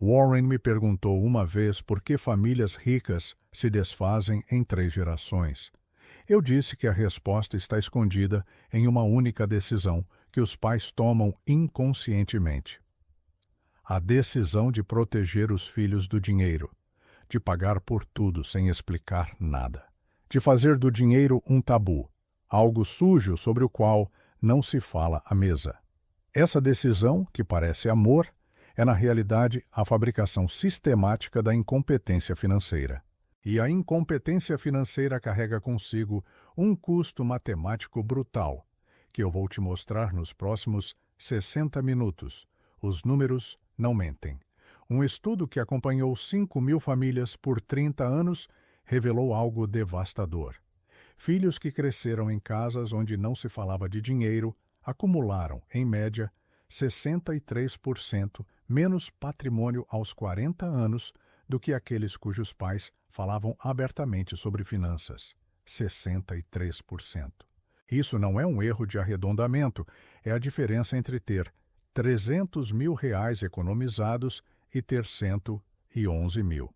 Warren me perguntou uma vez por que famílias ricas se desfazem em 3 gerações. Eu disse que a resposta está escondida em uma única decisão que os pais tomam inconscientemente. A decisão de proteger os filhos do dinheiro, de pagar por tudo sem explicar nada, de fazer do dinheiro um tabu, algo sujo sobre o qual não se fala à mesa. Essa decisão, que parece amor, é na realidade a fabricação sistemática da incompetência financeira. E a incompetência financeira carrega consigo um custo matemático brutal, que eu vou te mostrar nos próximos 60 minutos. Os números não mentem. Um estudo que acompanhou 5.000 famílias por 30 anos revelou algo devastador. Filhos que cresceram em casas onde não se falava de dinheiro acumularam, em média, 63% menos patrimônio aos 40 anos do que aqueles cujos pais falavam abertamente sobre finanças. 63%. Isso não é um erro de arredondamento, é a diferença entre ter 300 mil reais economizados e ter 111 mil.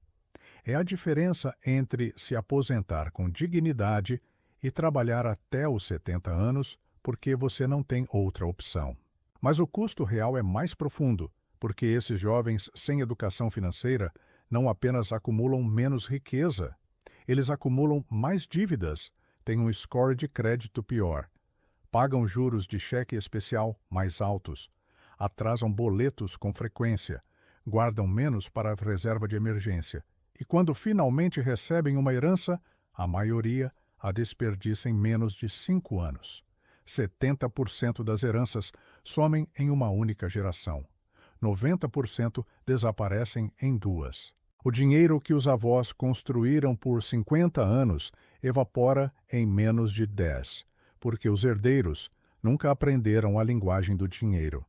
É a diferença entre se aposentar com dignidade e trabalhar até os 70 anos porque você não tem outra opção. Mas o custo real é mais profundo, porque esses jovens sem educação financeira não apenas acumulam menos riqueza, eles acumulam mais dívidas, têm um score de crédito pior, pagam juros de cheque especial mais altos, atrasam boletos com frequência, guardam menos para a reserva de emergência e, quando finalmente recebem uma herança, a maioria a desperdiça em menos de 5 anos. 70% das heranças somem em uma única geração. 90% desaparecem em 2. O dinheiro que os avós construíram por 50 anos evapora em menos de 10, porque os herdeiros nunca aprenderam a linguagem do dinheiro.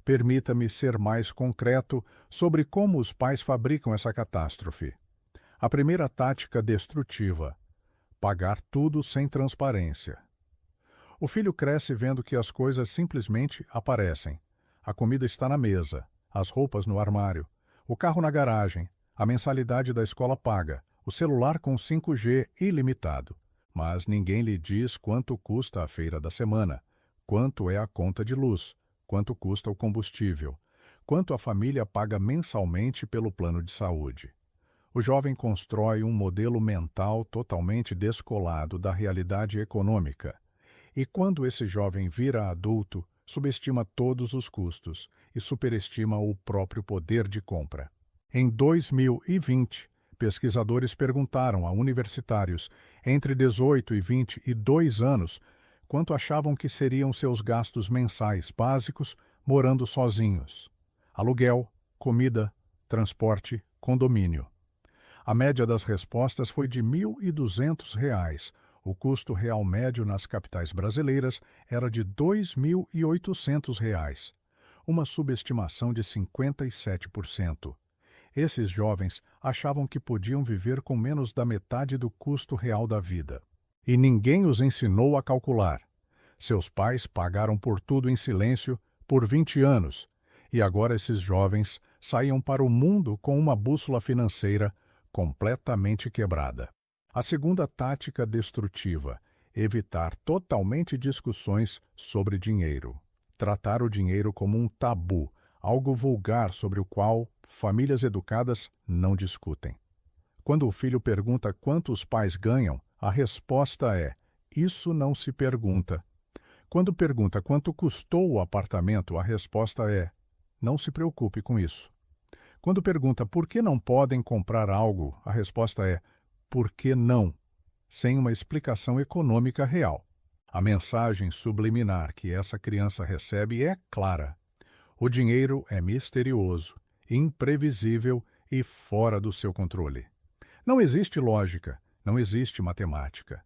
Permita-me ser mais concreto sobre como os pais fabricam essa catástrofe. A primeira tática destrutiva: pagar tudo sem transparência. O filho cresce vendo que as coisas simplesmente aparecem. A comida está na mesa, as roupas no armário, o carro na garagem, a mensalidade da escola paga, o celular com 5G ilimitado. Mas ninguém lhe diz quanto custa a feira da semana, quanto é a conta de luz, quanto custa o combustível, quanto a família paga mensalmente pelo plano de saúde. O jovem constrói um modelo mental totalmente descolado da realidade econômica. E quando esse jovem vira adulto, subestima todos os custos e superestima o próprio poder de compra. Em 2020, pesquisadores perguntaram a universitários entre 18 e 22 anos quanto achavam que seriam seus gastos mensais básicos morando sozinhos. Aluguel, comida, transporte, condomínio. A média das respostas foi de R$ 1.200. O custo real médio nas capitais brasileiras era de R$ 2.800, uma subestimação de 57%. Esses jovens achavam que podiam viver com menos da metade do custo real da vida. E ninguém os ensinou a calcular. Seus pais pagaram por tudo em silêncio por 20 anos, e agora esses jovens saíam para o mundo com uma bússola financeira completamente quebrada. A segunda tática destrutiva: evitar totalmente discussões sobre dinheiro. Tratar o dinheiro como um tabu, algo vulgar sobre o qual famílias educadas não discutem. Quando o filho pergunta quanto os pais ganham, a resposta é: isso não se pergunta. Quando pergunta quanto custou o apartamento, a resposta é: não se preocupe com isso. Quando pergunta por que não podem comprar algo, a resposta é: por que não? Sem uma explicação econômica real. A mensagem subliminar que essa criança recebe é clara. O dinheiro é misterioso, imprevisível e fora do seu controle. Não existe lógica, não existe matemática.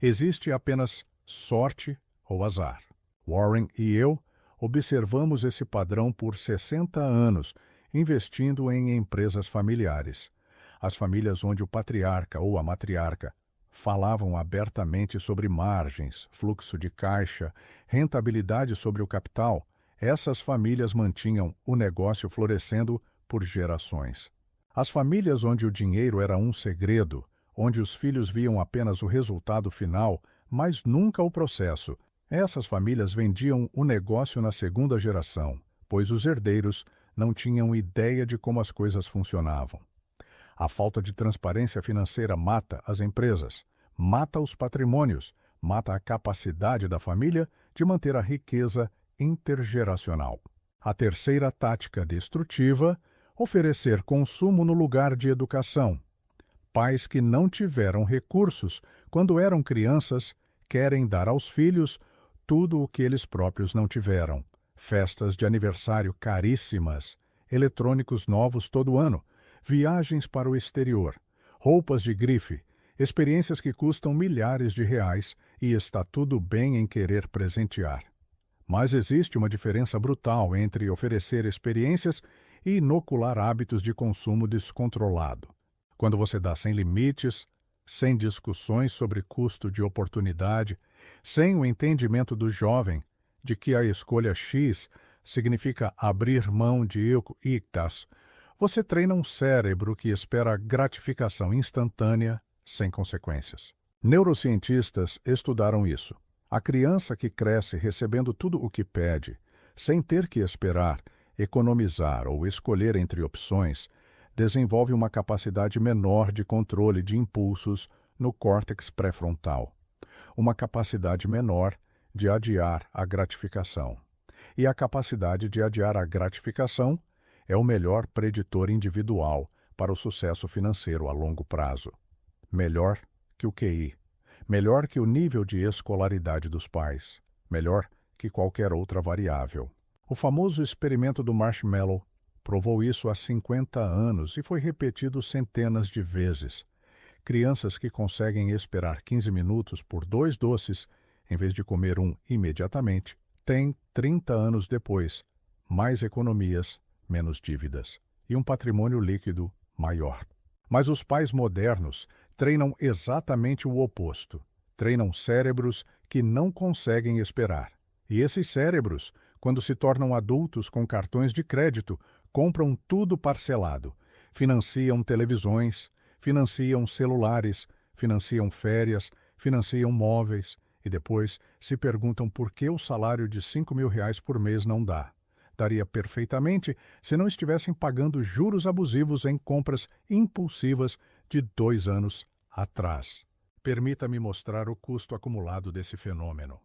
Existe apenas sorte ou azar. Warren e eu observamos esse padrão por 60 anos, investindo em empresas familiares. As famílias onde o patriarca ou a matriarca falavam abertamente sobre margens, fluxo de caixa, rentabilidade sobre o capital, essas famílias mantinham o negócio florescendo por gerações. As famílias onde o dinheiro era um segredo, onde os filhos viam apenas o resultado final, mas nunca o processo, essas famílias vendiam o negócio na segunda geração, pois os herdeiros não tinham ideia de como as coisas funcionavam. A falta de transparência financeira mata as empresas, mata os patrimônios, mata a capacidade da família de manter a riqueza intergeracional. A terceira tática destrutiva: oferecer consumo no lugar de educação. Pais que não tiveram recursos quando eram crianças querem dar aos filhos tudo o que eles próprios não tiveram. Festas de aniversário caríssimas, eletrônicos novos todo ano, viagens para o exterior, roupas de grife, experiências que custam milhares de reais, e está tudo bem em querer presentear. Mas existe uma diferença brutal entre oferecer experiências e inocular hábitos de consumo descontrolado. Quando você dá sem limites, sem discussões sobre custo de oportunidade, sem o entendimento do jovem de que a escolha X significa abrir mão de Y, você treina um cérebro que espera gratificação instantânea, sem consequências. Neurocientistas estudaram isso. A criança que cresce recebendo tudo o que pede, sem ter que esperar, economizar ou escolher entre opções, desenvolve uma capacidade menor de controle de impulsos no córtex pré-frontal, uma capacidade menor de adiar a gratificação. E a capacidade de adiar a gratificação é o melhor preditor individual para o sucesso financeiro a longo prazo. Melhor que o QI, melhor que o nível de escolaridade dos pais, melhor que qualquer outra variável. O famoso experimento do marshmallow provou isso há 50 anos e foi repetido centenas de vezes. Crianças que conseguem esperar 15 minutos por 2 doces, em vez de comer um imediatamente, têm, 30 anos depois, mais economias, menos dívidas e um patrimônio líquido maior. Mas os pais modernos treinam exatamente o oposto. Treinam cérebros que não conseguem esperar. E esses cérebros, quando se tornam adultos com cartões de crédito, compram tudo parcelado, financiam televisões, financiam celulares, financiam férias, financiam móveis e depois se perguntam por que o salário de R$ 5.000 por mês não dá. Daria perfeitamente se não estivessem pagando juros abusivos em compras impulsivas de 2 anos atrás. Permita-me mostrar o custo acumulado desse fenômeno.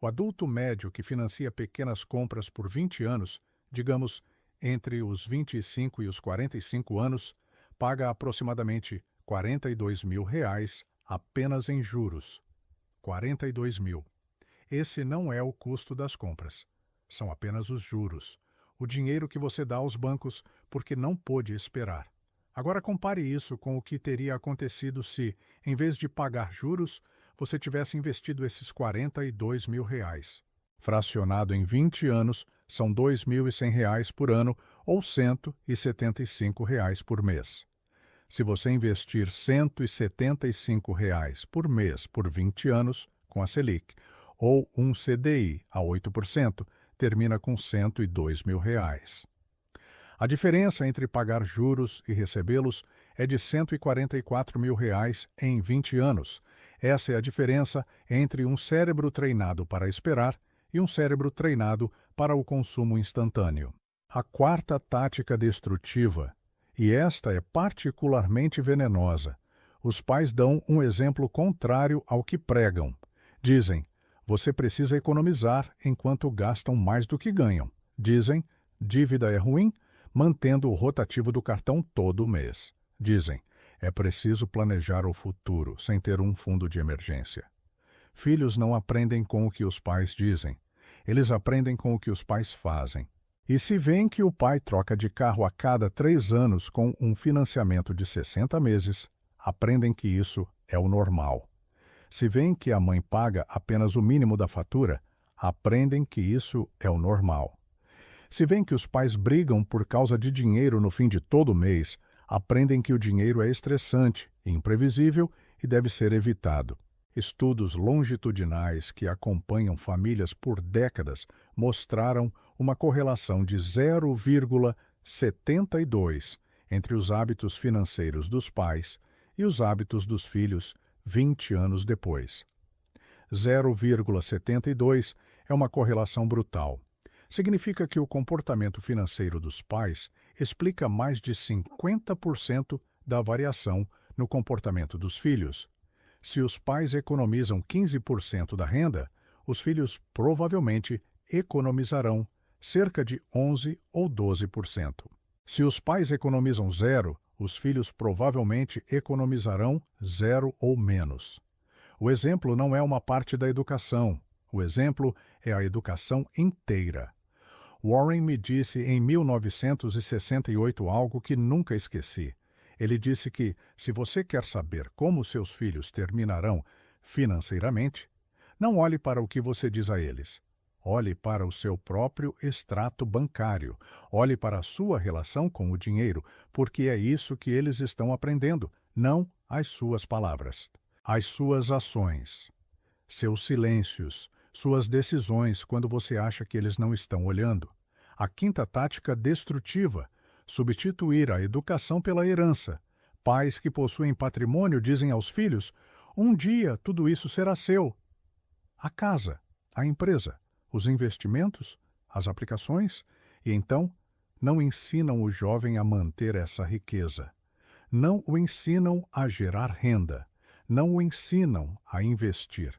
O adulto médio que financia pequenas compras por 20 anos, digamos, entre os 25 e os 45 anos, paga aproximadamente R$ 42.000 apenas em juros. 42.000. Esse não é o custo das compras. São apenas os juros, o dinheiro que você dá aos bancos porque não pôde esperar. Agora compare isso com o que teria acontecido se, em vez de pagar juros, você tivesse investido esses R$ 42.000. Fracionado em 20 anos, são R$ 2.100 por ano ou R$ 175 por mês. Se você investir R$ 175 por mês por 20 anos, com a Selic, ou um CDI a 8%, termina com R$ 102.000. A diferença entre pagar juros e recebê-los é de R$ 144.000 em 20 anos. Essa é a diferença entre um cérebro treinado para esperar e um cérebro treinado para o consumo instantâneo. A quarta tática destrutiva, e esta é particularmente venenosa, os pais dão um exemplo contrário ao que pregam. Dizem: você precisa economizar enquanto gastam mais do que ganham. Dizem: dívida é ruim, mantendo o rotativo do cartão todo mês. Dizem: é preciso planejar o futuro sem ter um fundo de emergência. Filhos não aprendem com o que os pais dizem. Eles aprendem com o que os pais fazem. E se veem que o pai troca de carro a cada 3 anos com um financiamento de 60 meses, aprendem que isso é o normal. Se veem que a mãe paga apenas o mínimo da fatura, aprendem que isso é o normal. Se veem que os pais brigam por causa de dinheiro no fim de todo mês, aprendem que o dinheiro é estressante, imprevisível e deve ser evitado. Estudos longitudinais que acompanham famílias por décadas mostraram uma correlação de 0,05 72 entre os hábitos financeiros dos pais e os hábitos dos filhos 20 anos depois. 0,72 é uma correlação brutal. Significa que o comportamento financeiro dos pais explica mais de 50% da variação no comportamento dos filhos. Se os pais economizam 15% da renda, os filhos provavelmente economizarão cerca de 11 ou 12%. Se os pais economizam zero, os filhos provavelmente economizarão zero ou menos. O exemplo não é uma parte da educação. O exemplo é a educação inteira. Warren me disse em 1968 algo que nunca esqueci. Ele disse que, se você quer saber como seus filhos terminarão financeiramente, não olhe para o que você diz a eles. Olhe para o seu próprio extrato bancário. Olhe para a sua relação com o dinheiro, porque é isso que eles estão aprendendo, não as suas palavras. As suas ações, seus silêncios, suas decisões quando você acha que eles não estão olhando. A quinta tática destrutiva: substituir a educação pela herança. Pais que possuem patrimônio dizem aos filhos: um dia tudo isso será seu. A casa, a empresa, os investimentos, as aplicações, e então não ensinam o jovem a manter essa riqueza. Não o ensinam a gerar renda. Não o ensinam a investir.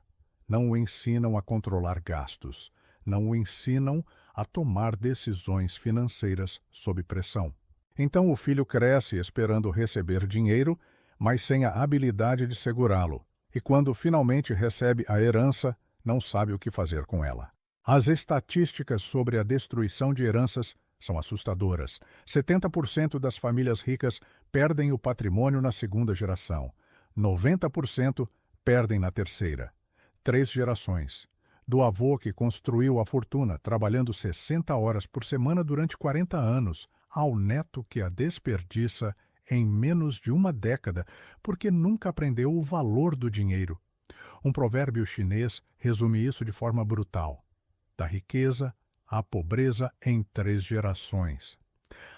Não o ensinam a controlar gastos. Não o ensinam a tomar decisões financeiras sob pressão. Então o filho cresce esperando receber dinheiro, mas sem a habilidade de segurá-lo. E quando finalmente recebe a herança, não sabe o que fazer com ela. As estatísticas sobre a destruição de heranças são assustadoras. 70% das famílias ricas perdem o patrimônio na segunda geração. 90% perdem na terceira. 3 gerações. Do avô que construiu a fortuna trabalhando 60 horas por semana durante 40 anos, ao neto que a desperdiça em menos de uma década porque nunca aprendeu o valor do dinheiro. Um provérbio chinês resume isso de forma brutal: da riqueza à pobreza em 3 gerações.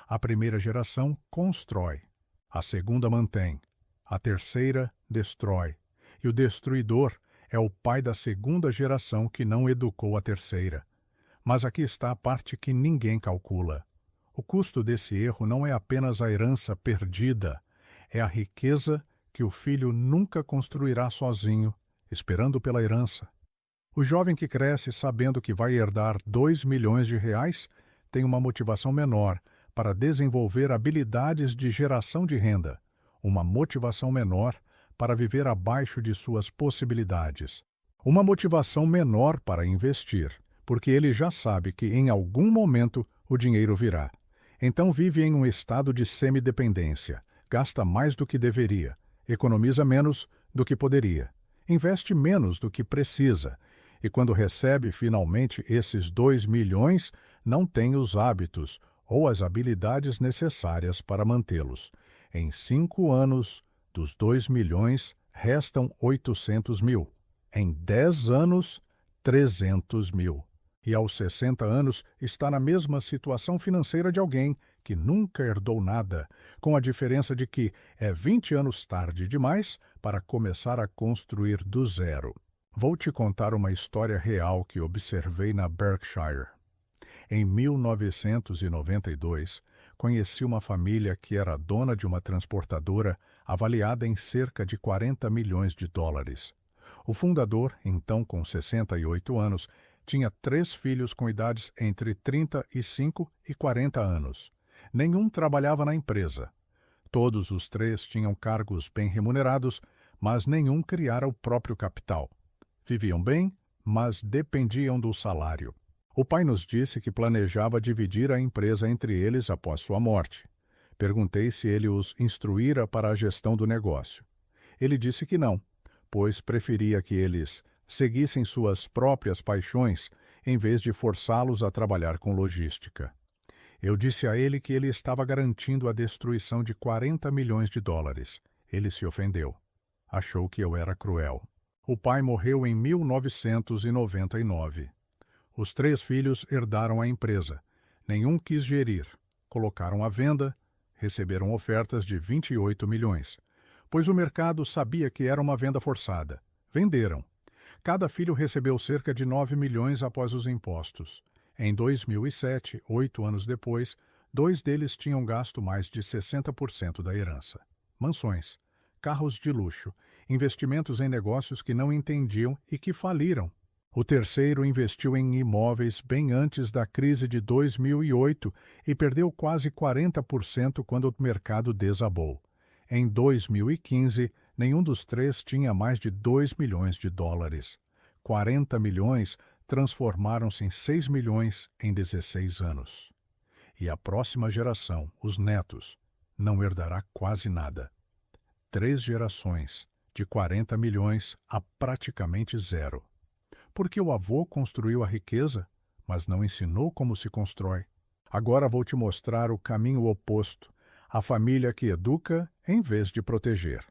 A primeira geração constrói, a segunda mantém, a terceira destrói, e o destruidor é o pai da segunda geração que não educou a terceira. Mas aqui está a parte que ninguém calcula. O custo desse erro não é apenas a herança perdida, é a riqueza que o filho nunca construirá sozinho, esperando pela herança. O jovem que cresce sabendo que vai herdar 2 milhões de reais tem uma motivação menor para desenvolver habilidades de geração de renda, uma motivação menor para viver abaixo de suas possibilidades, uma motivação menor para investir, porque ele já sabe que em algum momento o dinheiro virá. Então vive em um estado de semidependência, gasta mais do que deveria, economiza menos do que poderia, investe menos do que precisa, e quando recebe finalmente esses 2 milhões, não tem os hábitos ou as habilidades necessárias para mantê-los. Em 5 anos, dos 2 milhões, restam 800 mil. Em 10 anos, 300 mil. E aos 60 anos está na mesma situação financeira de alguém que nunca herdou nada, com a diferença de que é 20 anos tarde demais para começar a construir do zero. Vou te contar uma história real que observei na Berkshire. Em 1992, conheci uma família que era dona de uma transportadora avaliada em cerca de 40 milhões de dólares. O fundador, então com 68 anos, tinha 3 filhos com idades entre 35 e 40 anos. Nenhum trabalhava na empresa. Todos os 3 tinham cargos bem remunerados, mas nenhum criara o próprio capital. Viviam bem, mas dependiam do salário. O pai nos disse que planejava dividir a empresa entre eles após sua morte. Perguntei se ele os instruíra para a gestão do negócio. Ele disse que não, pois preferia que eles seguissem suas próprias paixões em vez de forçá-los a trabalhar com logística. Eu disse a ele que ele estava garantindo a destruição de 40 milhões de dólares. Ele se ofendeu. Achou que eu era cruel. O pai morreu em 1999. Os 3 filhos herdaram a empresa. Nenhum quis gerir. Colocaram à venda, receberam ofertas de 28 milhões, pois o mercado sabia que era uma venda forçada. Venderam. Cada filho recebeu cerca de 9 milhões após os impostos. Em 2007, 8 anos depois, 2 deles tinham gasto mais de 60% da herança. Mansões, carros de luxo, investimentos em negócios que não entendiam e que faliram. O terceiro investiu em imóveis bem antes da crise de 2008 e perdeu quase 40% quando o mercado desabou. Em 2015, nenhum dos três tinha mais de 2 milhões de dólares. 40 milhões transformaram-se em 6 milhões em 16 anos. E a próxima geração, os netos, não herdará quase nada. 3 gerações, de 40 milhões a praticamente zero. Porque o avô construiu a riqueza, mas não ensinou como se constrói. Agora vou te mostrar o caminho oposto, a família que educa em vez de proteger.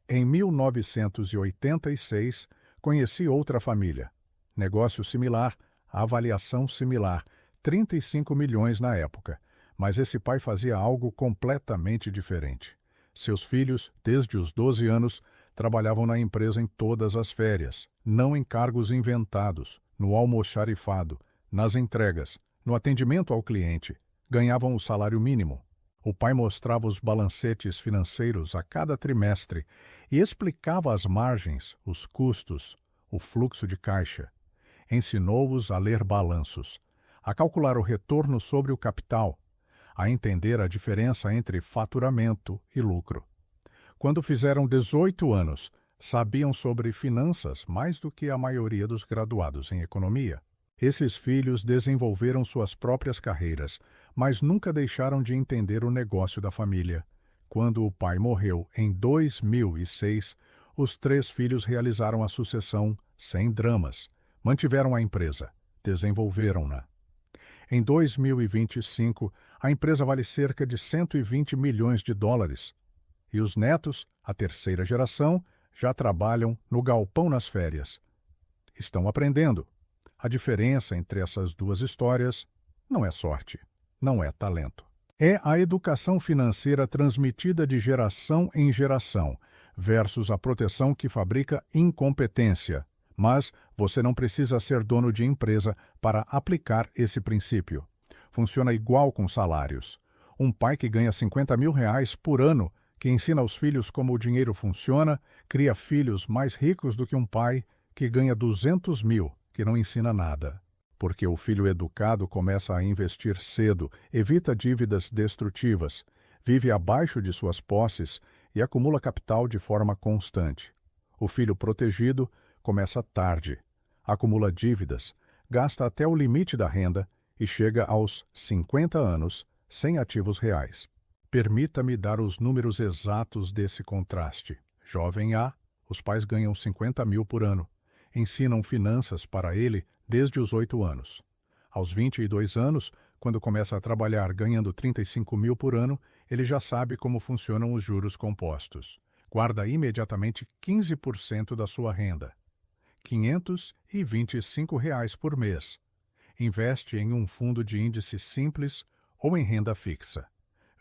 Em 1986, conheci outra família. Negócio similar, avaliação similar, 35 milhões na época, mas esse pai fazia algo completamente diferente. Seus filhos, desde os 12 anos, trabalhavam na empresa em todas as férias, não em cargos inventados, no almoxarifado, nas entregas, no atendimento ao cliente. Ganhavam o salário mínimo. O pai mostrava os balancetes financeiros a cada trimestre e explicava as margens, os custos, o fluxo de caixa. Ensinou-os a ler balanços, a calcular o retorno sobre o capital, a entender a diferença entre faturamento e lucro. Quando fizeram 18 anos, sabiam sobre finanças mais do que a maioria dos graduados em economia. Esses filhos desenvolveram suas próprias carreiras, mas nunca deixaram de entender o negócio da família. Quando o pai morreu em 2006, os 3 filhos realizaram a sucessão sem dramas. Mantiveram a empresa, desenvolveram-na. Em 2025, a empresa vale cerca de 120 milhões de dólares. E os netos, a terceira geração, já trabalham no galpão nas férias. Estão aprendendo. A diferença entre essas duas histórias não é sorte, não é talento. É a educação financeira transmitida de geração em geração, versus a proteção que fabrica incompetência. Mas você não precisa ser dono de empresa para aplicar esse princípio. Funciona igual com salários. Um pai que ganha 50 mil reais por ano, que ensina aos filhos como o dinheiro funciona, cria filhos mais ricos do que um pai que ganha 200 mil, que não ensina nada. Porque o filho educado começa a investir cedo, evita dívidas destrutivas, vive abaixo de suas posses e acumula capital de forma constante. O filho protegido começa tarde, acumula dívidas, gasta até o limite da renda e chega aos 50 anos sem ativos reais. Permita-me dar os números exatos desse contraste. Jovem A, os pais ganham 50 mil por ano. Ensinam finanças para ele desde os 8 anos. Aos 22 anos, quando começa a trabalhar ganhando 35 mil por ano, ele já sabe como funcionam os juros compostos. Guarda imediatamente 15% da sua renda. R$ 525 por mês. Investe em um fundo de índice simples ou em renda fixa.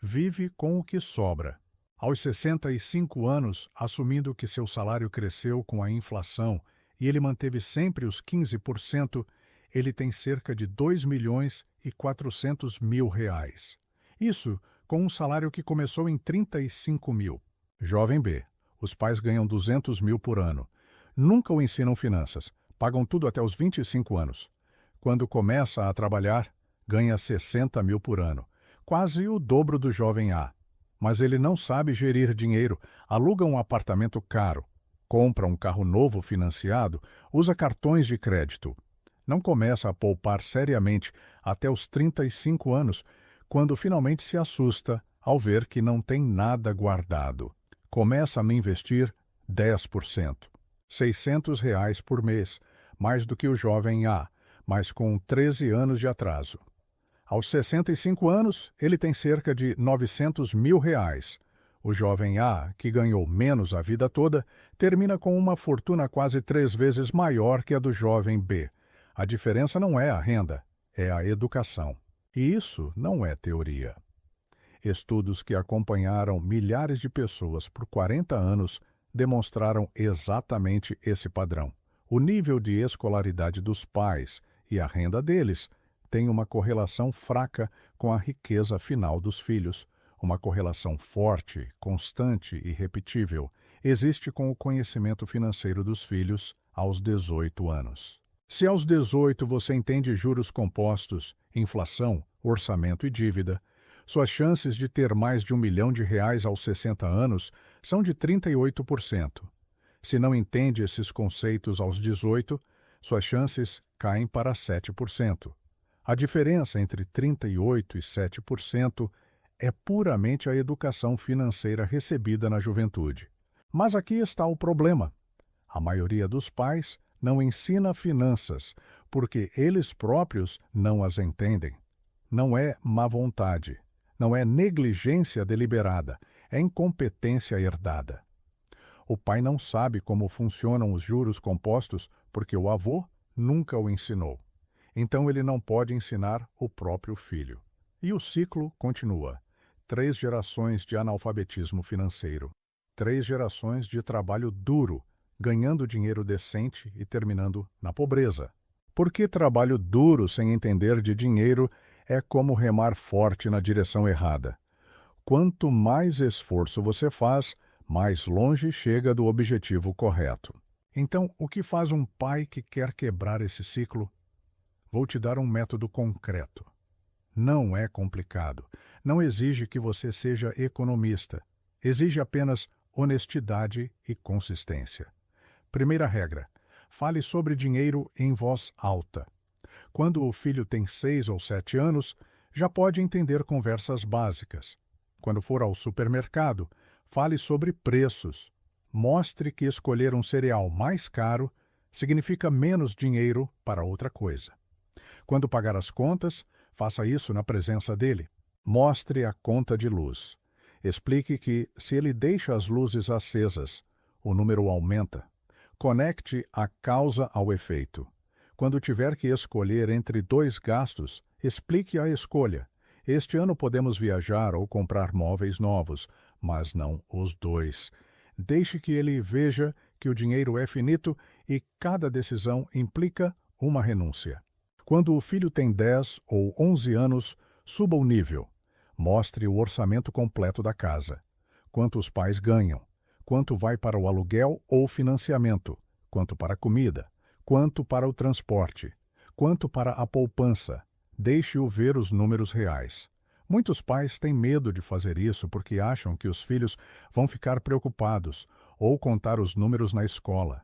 Vive com o que sobra. Aos 65 anos, assumindo que seu salário cresceu com a inflação e ele manteve sempre os 15%, ele tem cerca de 2 milhões e 400 mil reais. Isso com um salário que começou em 35 mil. Jovem B. Os pais ganham 200 mil por ano. Nunca o ensinam finanças. Pagam tudo até os 25 anos. Quando começa a trabalhar, ganha 60 mil por ano. Quase o dobro do jovem A. Mas ele não sabe gerir dinheiro, aluga um apartamento caro, compra um carro novo financiado, usa cartões de crédito. Não começa a poupar seriamente até os 35 anos, quando finalmente se assusta ao ver que não tem nada guardado. Começa a investir 10%. R$ 600 por mês, mais do que o jovem A, mas com 13 anos de atraso. Aos 65 anos, ele tem cerca de 900 mil reais. O jovem A, que ganhou menos a vida toda, termina com uma fortuna quase 3 vezes maior que a do jovem B. A diferença não é a renda, é a educação. E isso não é teoria. Estudos que acompanharam milhares de pessoas por 40 anos demonstraram exatamente esse padrão. O nível de escolaridade dos pais e a renda deles têm uma correlação fraca com a riqueza final dos filhos. Uma correlação forte, constante e repetível existe com o conhecimento financeiro dos filhos aos 18 anos. Se aos 18 você entende juros compostos, inflação, orçamento e dívida, suas chances de ter mais de R$ 1 milhão aos 60 anos são de 38%. Se não entende esses conceitos aos 18, suas chances caem para 7%. A diferença entre 38% e 7% é puramente a educação financeira recebida na juventude. Mas aqui está o problema. A maioria dos pais não ensina finanças porque eles próprios não as entendem. Não é má vontade, não é negligência deliberada, é incompetência herdada. O pai não sabe como funcionam os juros compostos porque o avô nunca o ensinou. Então ele não pode ensinar o próprio filho. E o ciclo continua. 3 gerações de analfabetismo financeiro. 3 gerações de trabalho duro, ganhando dinheiro decente e terminando na pobreza. Porque trabalho duro sem entender de dinheiro é como remar forte na direção errada. Quanto mais esforço você faz, mais longe chega do objetivo correto. Então, o que faz um pai que quer quebrar esse ciclo? Vou te dar um método concreto. Não é complicado. Não exige que você seja economista. Exige apenas honestidade e consistência. Primeira regra: fale sobre dinheiro em voz alta. Quando o filho tem 6 ou 7 anos, já pode entender conversas básicas. Quando for ao supermercado, fale sobre preços. Mostre que escolher um cereal mais caro significa menos dinheiro para outra coisa. Quando pagar as contas, faça isso na presença dele. Mostre a conta de luz. Explique que, se ele deixa as luzes acesas, o número aumenta. Conecte a causa ao efeito. Quando tiver que escolher entre 2 gastos, explique a escolha. Este ano podemos viajar ou comprar móveis novos, mas não os 2. Deixe que ele veja que o dinheiro é finito e cada decisão implica uma renúncia. Quando o filho tem 10 ou 11 anos, suba o nível. Mostre o orçamento completo da casa. Quanto os pais ganham, quanto vai para o aluguel ou financiamento, quanto para a comida, quanto para o transporte, quanto para a poupança. Deixe-o ver os números reais. Muitos pais têm medo de fazer isso porque acham que os filhos vão ficar preocupados ou contar os números na escola.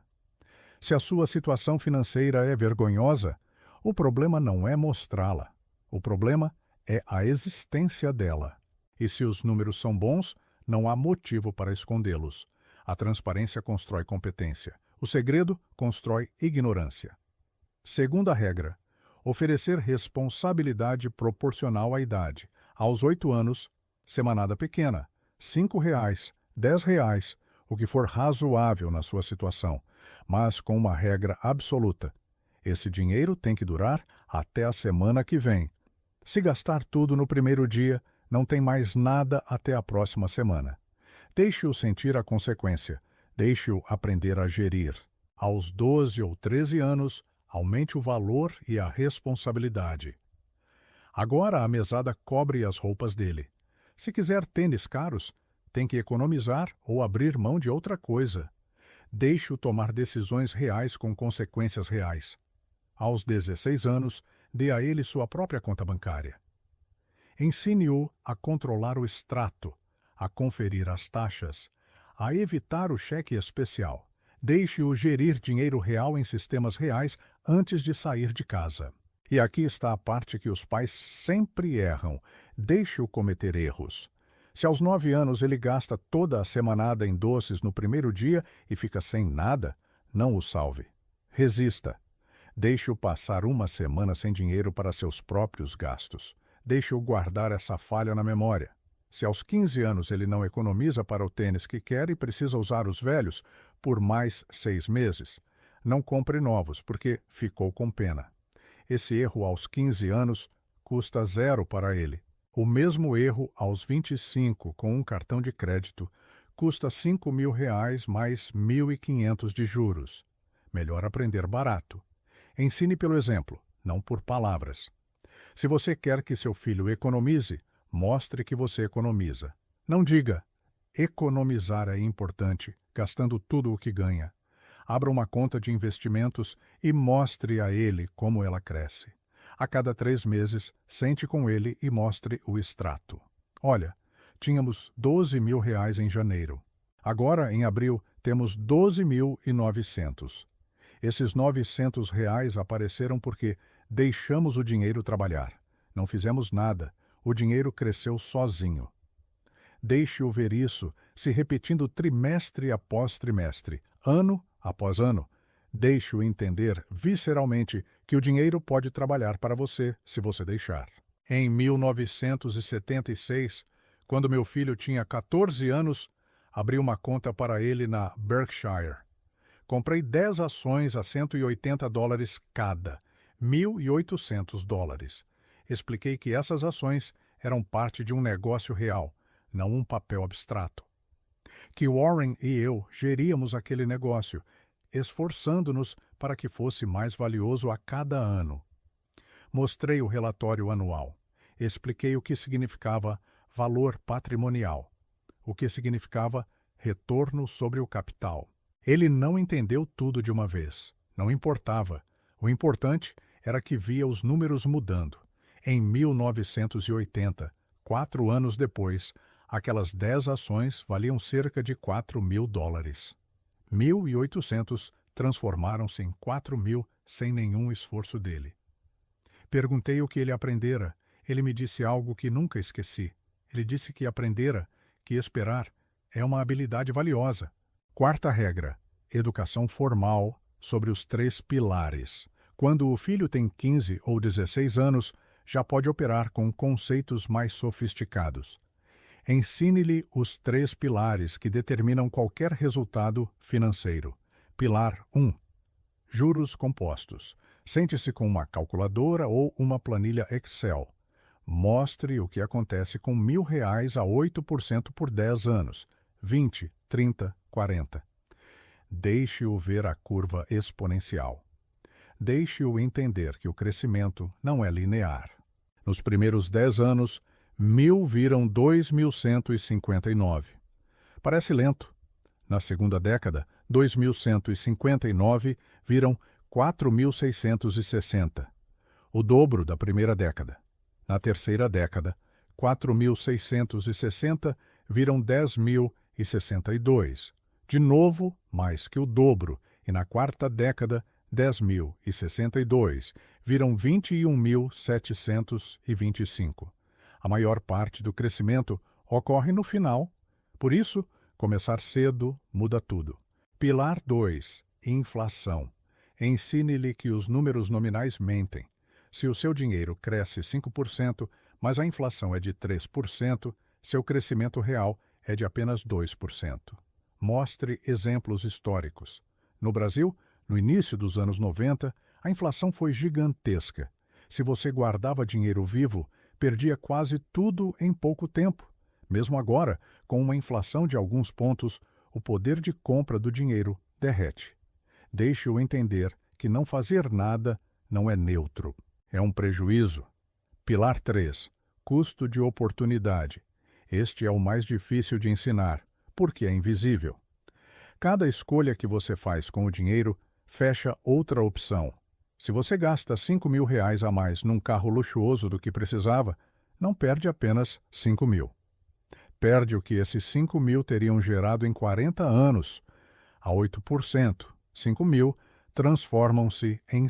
Se a sua situação financeira é vergonhosa, o problema não é mostrá-la. O problema é a existência dela. E se os números são bons, não há motivo para escondê-los. A transparência constrói competência. O segredo constrói ignorância. Segunda regra: oferecer responsabilidade proporcional à idade. Aos 8 anos, semanada pequena, R$ 5, R$ 10, o que for razoável na sua situação, mas com uma regra absoluta. Esse dinheiro tem que durar até a semana que vem. Se gastar tudo no primeiro dia, não tem mais nada até a próxima semana. Deixe-o sentir a consequência. Deixe-o aprender a gerir. Aos 12 ou 13 anos, aumente o valor e a responsabilidade. Agora a mesada cobre as roupas dele. Se quiser tênis caros, tem que economizar ou abrir mão de outra coisa. Deixe-o tomar decisões reais com consequências reais. Aos 16 anos, dê a ele sua própria conta bancária. Ensine-o a controlar o extrato, a conferir as taxas, a evitar o cheque especial. Deixe-o gerir dinheiro real em sistemas reais antes de sair de casa. E aqui está a parte que os pais sempre erram. Deixe-o cometer erros. Se aos 9 anos ele gasta toda a semanada em doces no primeiro dia e fica sem nada, não o salve. Resista. Deixe-o passar uma semana sem dinheiro para seus próprios gastos. Deixe-o guardar essa falha na memória. Se aos 15 anos ele não economiza para o tênis que quer e precisa usar os velhos por mais 6 meses, não compre novos, porque ficou com pena. Esse erro aos 15 anos custa zero para ele. O mesmo erro aos 25 com um cartão de crédito custa R$ 5.000 mais 1.500 de juros. Melhor aprender barato. Ensine pelo exemplo, não por palavras. Se você quer que seu filho economize, mostre que você economiza. Não diga, economizar é importante, gastando tudo o que ganha. Abra uma conta de investimentos e mostre a ele como ela cresce. A cada 3 meses, sente com ele e mostre o extrato. Olha, tínhamos R$ 12.000 em janeiro. Agora, em abril, temos 12.900. Esses R$ 900 apareceram porque deixamos o dinheiro trabalhar. Não fizemos nada. O dinheiro cresceu sozinho. Deixe-o ver isso se repetindo trimestre após trimestre, ano após ano. Deixe-o entender visceralmente que o dinheiro pode trabalhar para você se você deixar. Em 1976, quando meu filho tinha 14 anos, abri uma conta para ele na Berkshire. Comprei 10 ações a $180 cada, $1.800. Expliquei que essas ações eram parte de um negócio real, não um papel abstrato. Que Warren e eu geríamos aquele negócio, esforçando-nos para que fosse mais valioso a cada ano. Mostrei o relatório anual. Expliquei o que significava valor patrimonial, o que significava retorno sobre o capital. Ele não entendeu tudo de uma vez. Não importava. O importante era que via os números mudando. Em 1980, 4 anos depois, aquelas 10 ações valiam cerca de $4.000. 1.800 transformaram-se em 4.000 sem nenhum esforço dele. Perguntei o que ele aprendera. Ele me disse algo que nunca esqueci. Ele disse que aprendera que esperar é uma habilidade valiosa. 4ª regra: educação formal sobre os 3 pilares. Quando o filho tem 15 ou 16 anos, já pode operar com conceitos mais sofisticados. Ensine-lhe os 3 pilares que determinam qualquer resultado financeiro. Pilar 1. Juros compostos. Sente-se com uma calculadora ou uma planilha Excel. Mostre o que acontece com R$ 1.000 a 8% por 10 anos. 20, 30, 40. Deixe-o ver a curva exponencial. Deixe-o entender que o crescimento não é linear. Nos primeiros 10 anos, 1.000 viram 2.159. Parece lento. Na segunda década, 2.159 viram 4.660. O dobro da primeira década. Na terceira década, 4.660 viram 10.062. De novo, mais que o dobro. E na quarta década, 10.062 viram 21.725. A maior parte do crescimento ocorre no final. Por isso, começar cedo muda tudo. Pilar 2. Inflação. Ensine-lhe que os números nominais mentem. Se o seu dinheiro cresce 5%, mas a inflação é de 3%, seu crescimento real é de apenas 2%. Mostre exemplos históricos. No Brasil, no início dos anos 90, a inflação foi gigantesca. Se você guardava dinheiro vivo, perdia quase tudo em pouco tempo. Mesmo agora, com uma inflação de alguns pontos, o poder de compra do dinheiro derrete. Deixe-o entender que não fazer nada não é neutro. É um prejuízo. Pilar 3. Custo de oportunidade. Este é o mais difícil de ensinar, porque é invisível. Cada escolha que você faz com o dinheiro fecha outra opção. Se você gasta R$ 5.000 a mais num carro luxuoso do que precisava, não perde apenas 5.000. Perde o que esses 5.000 teriam gerado em 40 anos. A 8%, 5.000 transformam-se em R$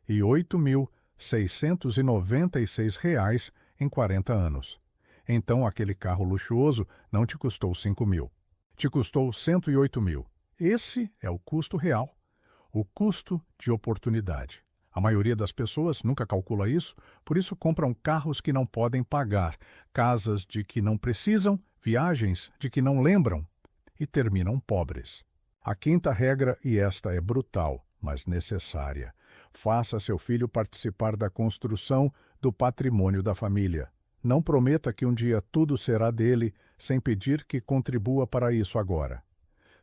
108.696 em 40 anos. Então aquele carro luxuoso não te custou 5.000. Te custou 108.000. Esse é o custo real. O custo de oportunidade. A maioria das pessoas nunca calcula isso, por isso compram carros que não podem pagar, casas de que não precisam, viagens de que não lembram e terminam pobres. A 5ª regra, e esta é brutal, mas necessária. Faça seu filho participar da construção do patrimônio da família. Não prometa que um dia tudo será dele sem pedir que contribua para isso agora.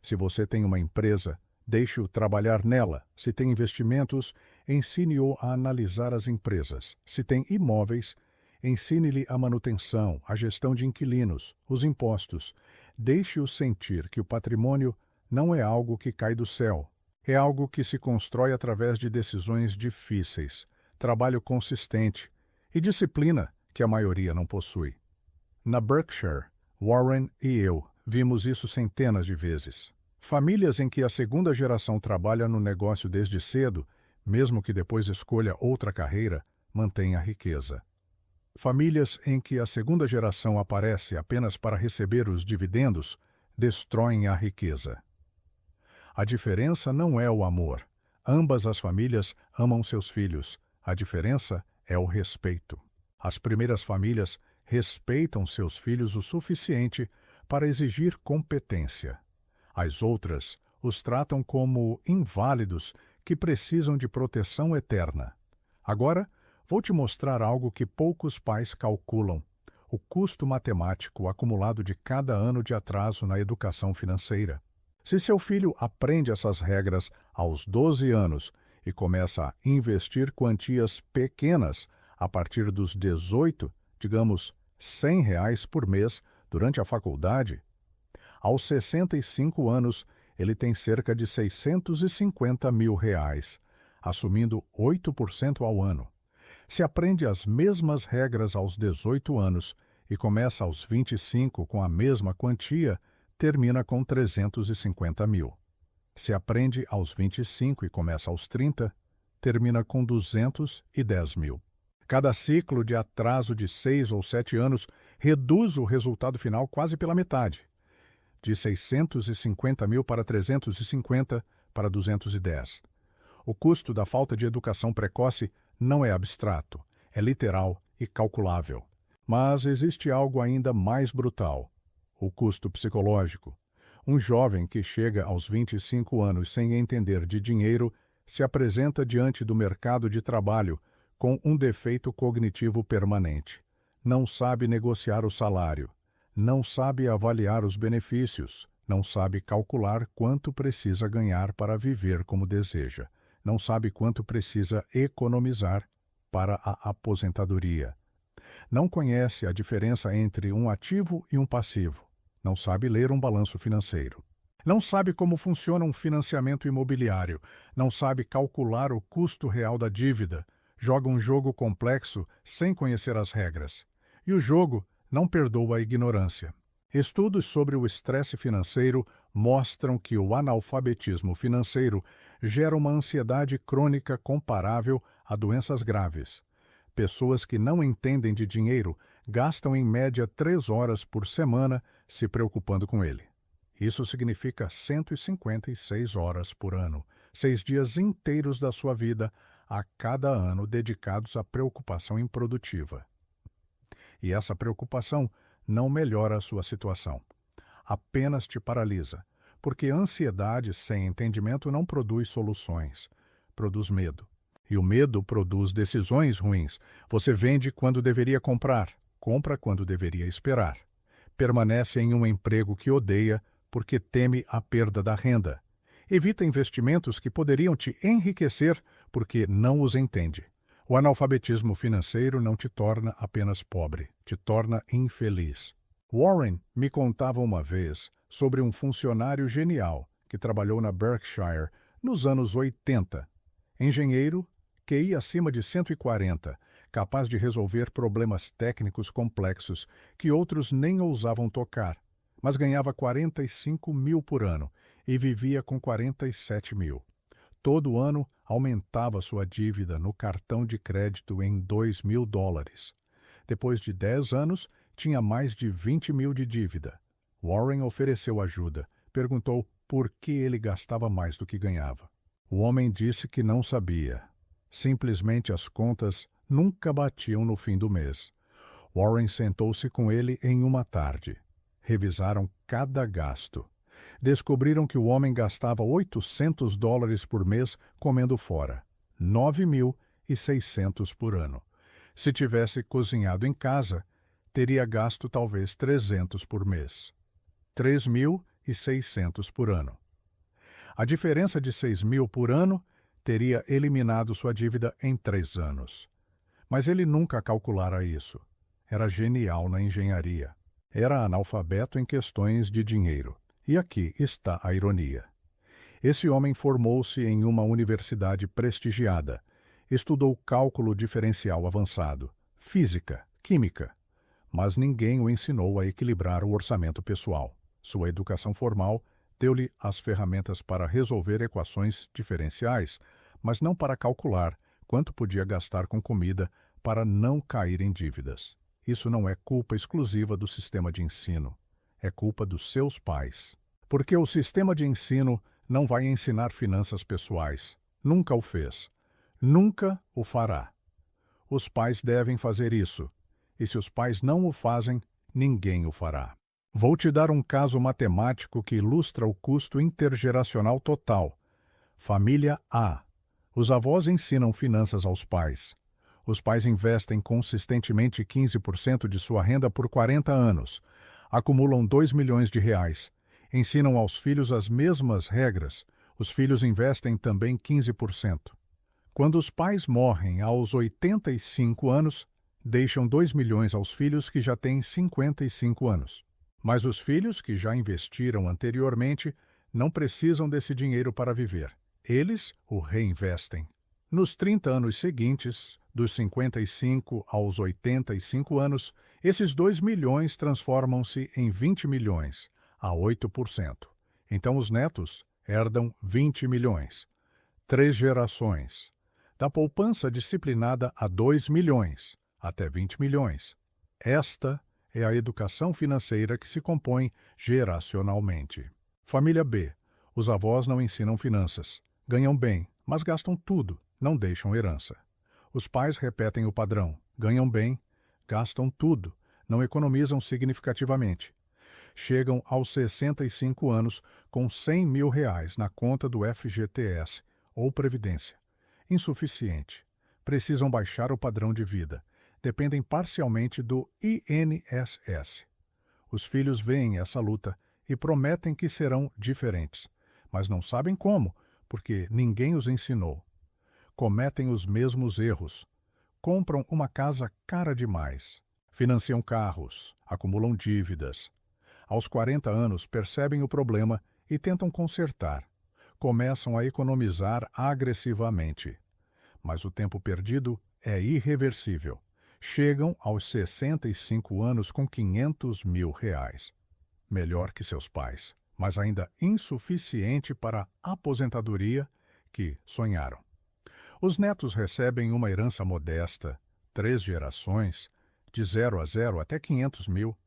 Se você tem uma empresa, deixe-o trabalhar nela. Se tem investimentos, ensine-o a analisar as empresas. Se tem imóveis, ensine-lhe a manutenção, a gestão de inquilinos, os impostos. Deixe-o sentir que o patrimônio não é algo que cai do céu. É algo que se constrói através de decisões difíceis, trabalho consistente e disciplina que a maioria não possui. Na Berkshire, Warren e eu vimos isso centenas de vezes. Famílias em que a segunda geração trabalha no negócio desde cedo, mesmo que depois escolha outra carreira, mantêm a riqueza. Famílias em que a segunda geração aparece apenas para receber os dividendos, destroem a riqueza. A diferença não é o amor. Ambas as famílias amam seus filhos. A diferença é o respeito. As primeiras famílias respeitam seus filhos o suficiente para exigir competência. As outras os tratam como inválidos que precisam de proteção eterna. Agora, vou te mostrar algo que poucos pais calculam: o custo matemático acumulado de cada ano de atraso na educação financeira. Se seu filho aprende essas regras aos 12 anos e começa a investir quantias pequenas a partir dos 18, digamos R$ 100 por mês durante a faculdade, aos 65 anos ele tem cerca de R$ 650 mil, assumindo 8% ao ano. Se aprende as mesmas regras aos 18 anos e começa aos 25 com a mesma quantia, termina com 350 mil. Se aprende aos 25 e começa aos 30, termina com 210 mil. Cada ciclo de atraso de 6 ou 7 anos reduz o resultado final quase pela metade, de 650 mil para 350 para 210. O custo da falta de educação precoce não é abstrato, é literal e calculável. Mas existe algo ainda mais brutal: o custo psicológico. Um jovem que chega aos 25 anos sem entender de dinheiro se apresenta diante do mercado de trabalho com um defeito cognitivo permanente. Não sabe negociar o salário, não sabe avaliar os benefícios, não sabe calcular quanto precisa ganhar para viver como deseja, não sabe quanto precisa economizar para a aposentadoria. Não conhece a diferença entre um ativo e um passivo. Não sabe ler um balanço financeiro. Não sabe como funciona um financiamento imobiliário. Não sabe calcular o custo real da dívida. Joga um jogo complexo sem conhecer as regras. E o jogo não perdoa a ignorância. Estudos sobre o estresse financeiro mostram que o analfabetismo financeiro gera uma ansiedade crônica comparável a doenças graves. Pessoas que não entendem de dinheiro gastam em média 3 horas por semana se preocupando com ele. Isso significa 156 horas por ano, 6 dias inteiros da sua vida a cada ano dedicados à preocupação improdutiva. E essa preocupação não melhora a sua situação. Apenas te paralisa, porque ansiedade sem entendimento não produz soluções, produz medo. E o medo produz decisões ruins. Você vende quando deveria comprar, compra quando deveria esperar. Permanece em um emprego que odeia porque teme a perda da renda. Evita investimentos que poderiam te enriquecer porque não os entende. O analfabetismo financeiro não te torna apenas pobre, te torna infeliz. Warren me contava uma vez sobre um funcionário genial que trabalhou na Berkshire nos anos 80. Engenheiro, QI acima de 140, capaz de resolver problemas técnicos complexos que outros nem ousavam tocar, mas ganhava 45 mil por ano e vivia com 47 mil. Todo ano aumentava sua dívida no cartão de crédito em $2.000. Depois de 10 anos, tinha mais de 20 mil de dívida. Warren ofereceu ajuda, perguntou por que ele gastava mais do que ganhava. O homem disse que não sabia. Simplesmente as contas nunca batiam no fim do mês. Warren sentou-se com ele em uma tarde. Revisaram cada gasto. Descobriram que o homem gastava $800 por mês comendo fora. 9.600 por ano. Se tivesse cozinhado em casa, teria gasto talvez 300 por mês. 3.600 por ano. A diferença de 6.000 por ano teria eliminado sua dívida em 3 anos. Mas ele nunca calculara isso. Era genial na engenharia. Era analfabeto em questões de dinheiro. E aqui está a ironia. Esse homem formou-se em uma universidade prestigiada. Estudou cálculo diferencial avançado, física, química. Mas ninguém o ensinou a equilibrar o orçamento pessoal. Sua educação formal deu-lhe as ferramentas para resolver equações diferenciais, mas não para calcular quanto podia gastar com comida para não cair em dívidas. Isso não é culpa exclusiva do sistema de ensino. É culpa dos seus pais. Porque o sistema de ensino não vai ensinar finanças pessoais. Nunca o fez. Nunca o fará. Os pais devem fazer isso. E se os pais não o fazem, ninguém o fará. Vou te dar um caso matemático que ilustra o custo intergeracional total. Família A. Os avós ensinam finanças aos pais. Os pais investem consistentemente 15% de sua renda por 40 anos. Acumulam 2 milhões de reais. Ensinam aos filhos as mesmas regras. Os filhos investem também 15%. Quando os pais morrem aos 85 anos, deixam 2 milhões aos filhos que já têm 55 anos. Mas os filhos que já investiram anteriormente não precisam desse dinheiro para viver. Eles o reinvestem. Nos 30 anos seguintes, dos 55 aos 85 anos, esses 2 milhões transformam-se em 20 milhões, a 8%. Então os netos herdam 20 milhões. 3 gerações. Da poupança disciplinada a 2 milhões, até 20 milhões. Esta é a educação financeira que se compõe geracionalmente. Família B. Os avós não ensinam finanças. Ganham bem, mas gastam tudo, não deixam herança. Os pais repetem o padrão. Ganham bem, gastam tudo, não economizam significativamente. Chegam aos 65 anos com 100 mil reais na conta do FGTS ou Previdência. Insuficiente. Precisam baixar o padrão de vida. Dependem parcialmente do INSS. Os filhos veem essa luta e prometem que serão diferentes, mas não sabem como, porque ninguém os ensinou. Cometem os mesmos erros. Compram uma casa cara demais. Financiam carros. Acumulam dívidas. Aos 40 anos percebem o problema e tentam consertar. Começam a economizar agressivamente. Mas o tempo perdido é irreversível. Chegam aos 65 anos com 500 mil reais. Melhor que seus pais, mas ainda insuficiente para a aposentadoria que sonharam. Os netos recebem uma herança modesta, 3 gerações, de 0 a 0 até 500 mil.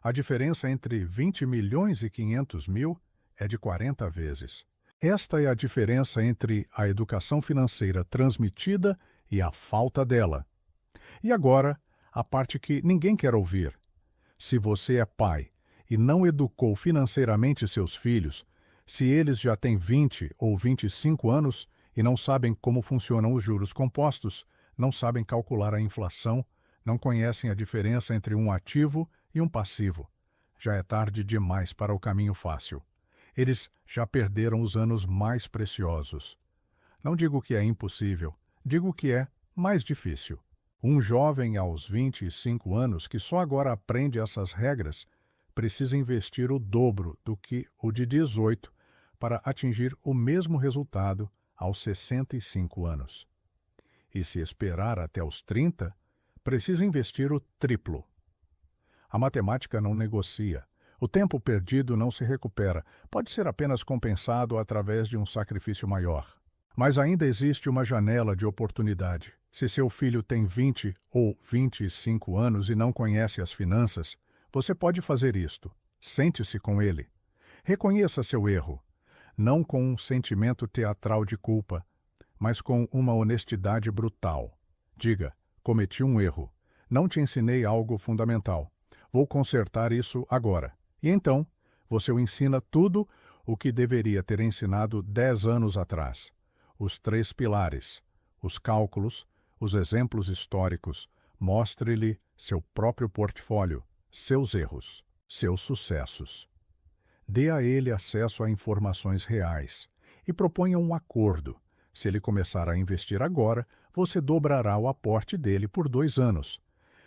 A diferença entre 20 milhões e 500 mil é de 40 vezes. Esta é a diferença entre a educação financeira transmitida e a falta dela. E agora, a parte que ninguém quer ouvir. Se você é pai e não educou financeiramente seus filhos, se eles já têm 20 ou 25 anos e não sabem como funcionam os juros compostos, não sabem calcular a inflação, não conhecem a diferença entre um ativo e um passivo. Já é tarde demais para o caminho fácil. Eles já perderam os anos mais preciosos. Não digo que é impossível, digo que é mais difícil. Um jovem aos 25 anos que só agora aprende essas regras precisa investir o dobro do que o de 18 para atingir o mesmo resultado aos 65 anos. E se esperar até os 30, precisa investir o triplo. A matemática não negocia. O tempo perdido não se recupera. Pode ser apenas compensado através de um sacrifício maior. Mas ainda existe uma janela de oportunidade. Se seu filho tem 20 ou 25 anos e não conhece as finanças, você pode fazer isto. Sente-se com ele. Reconheça seu erro. Não com um sentimento teatral de culpa, mas com uma honestidade brutal. Diga, cometi um erro. Não te ensinei algo fundamental. Vou consertar isso agora. E então, você o ensina tudo o que deveria ter ensinado 10 anos atrás. Os 3 pilares. Os cálculos, os exemplos históricos, mostre-lhe seu próprio portfólio, seus erros, seus sucessos. Dê a ele acesso a informações reais e proponha um acordo. Se ele começar a investir agora, você dobrará o aporte dele por 2 anos.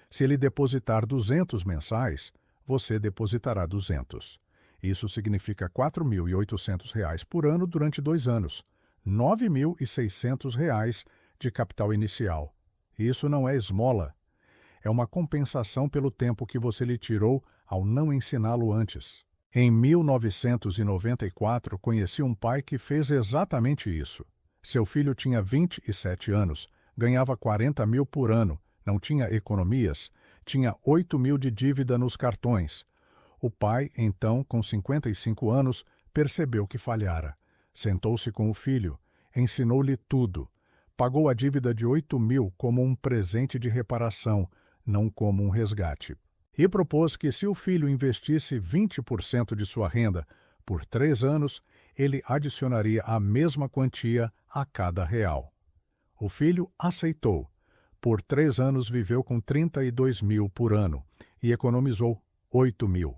Se ele depositar 200 mensais, você depositará 200. Isso significa R$ 4.800 por ano durante 2 anos, R$ 9.600 de capital inicial. Isso não é esmola. É uma compensação pelo tempo que você lhe tirou ao não ensiná-lo antes. Em 1994, conheci um pai que fez exatamente isso. Seu filho tinha 27 anos, ganhava 40 mil por ano, não tinha economias, tinha 8 mil de dívida nos cartões. O pai, então, com 55 anos, percebeu que falhara. Sentou-se com o filho, ensinou-lhe tudo. Pagou a dívida de 8 mil como um presente de reparação, não como um resgate. E propôs que, se o filho investisse 20% de sua renda por 3 anos, ele adicionaria a mesma quantia a cada real. O filho aceitou. Por 3 anos viveu com 32 mil por ano e economizou 8 mil.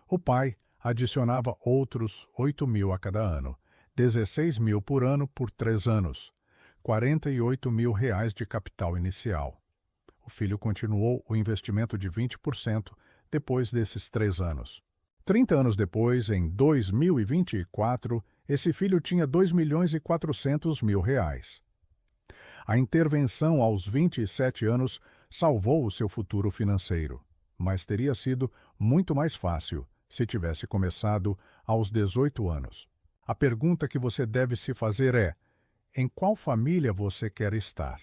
O pai adicionava outros 8 mil a cada ano, 16 mil por ano por 3 anos, 48 mil reais de capital inicial. O filho continuou o investimento de 20% depois desses 3 anos. 30 anos depois, em 2024, esse filho tinha 2.400.000 reais. A intervenção aos 27 anos salvou o seu futuro financeiro, mas teria sido muito mais fácil se tivesse começado aos 18 anos. A pergunta que você deve se fazer é: em qual família você quer estar?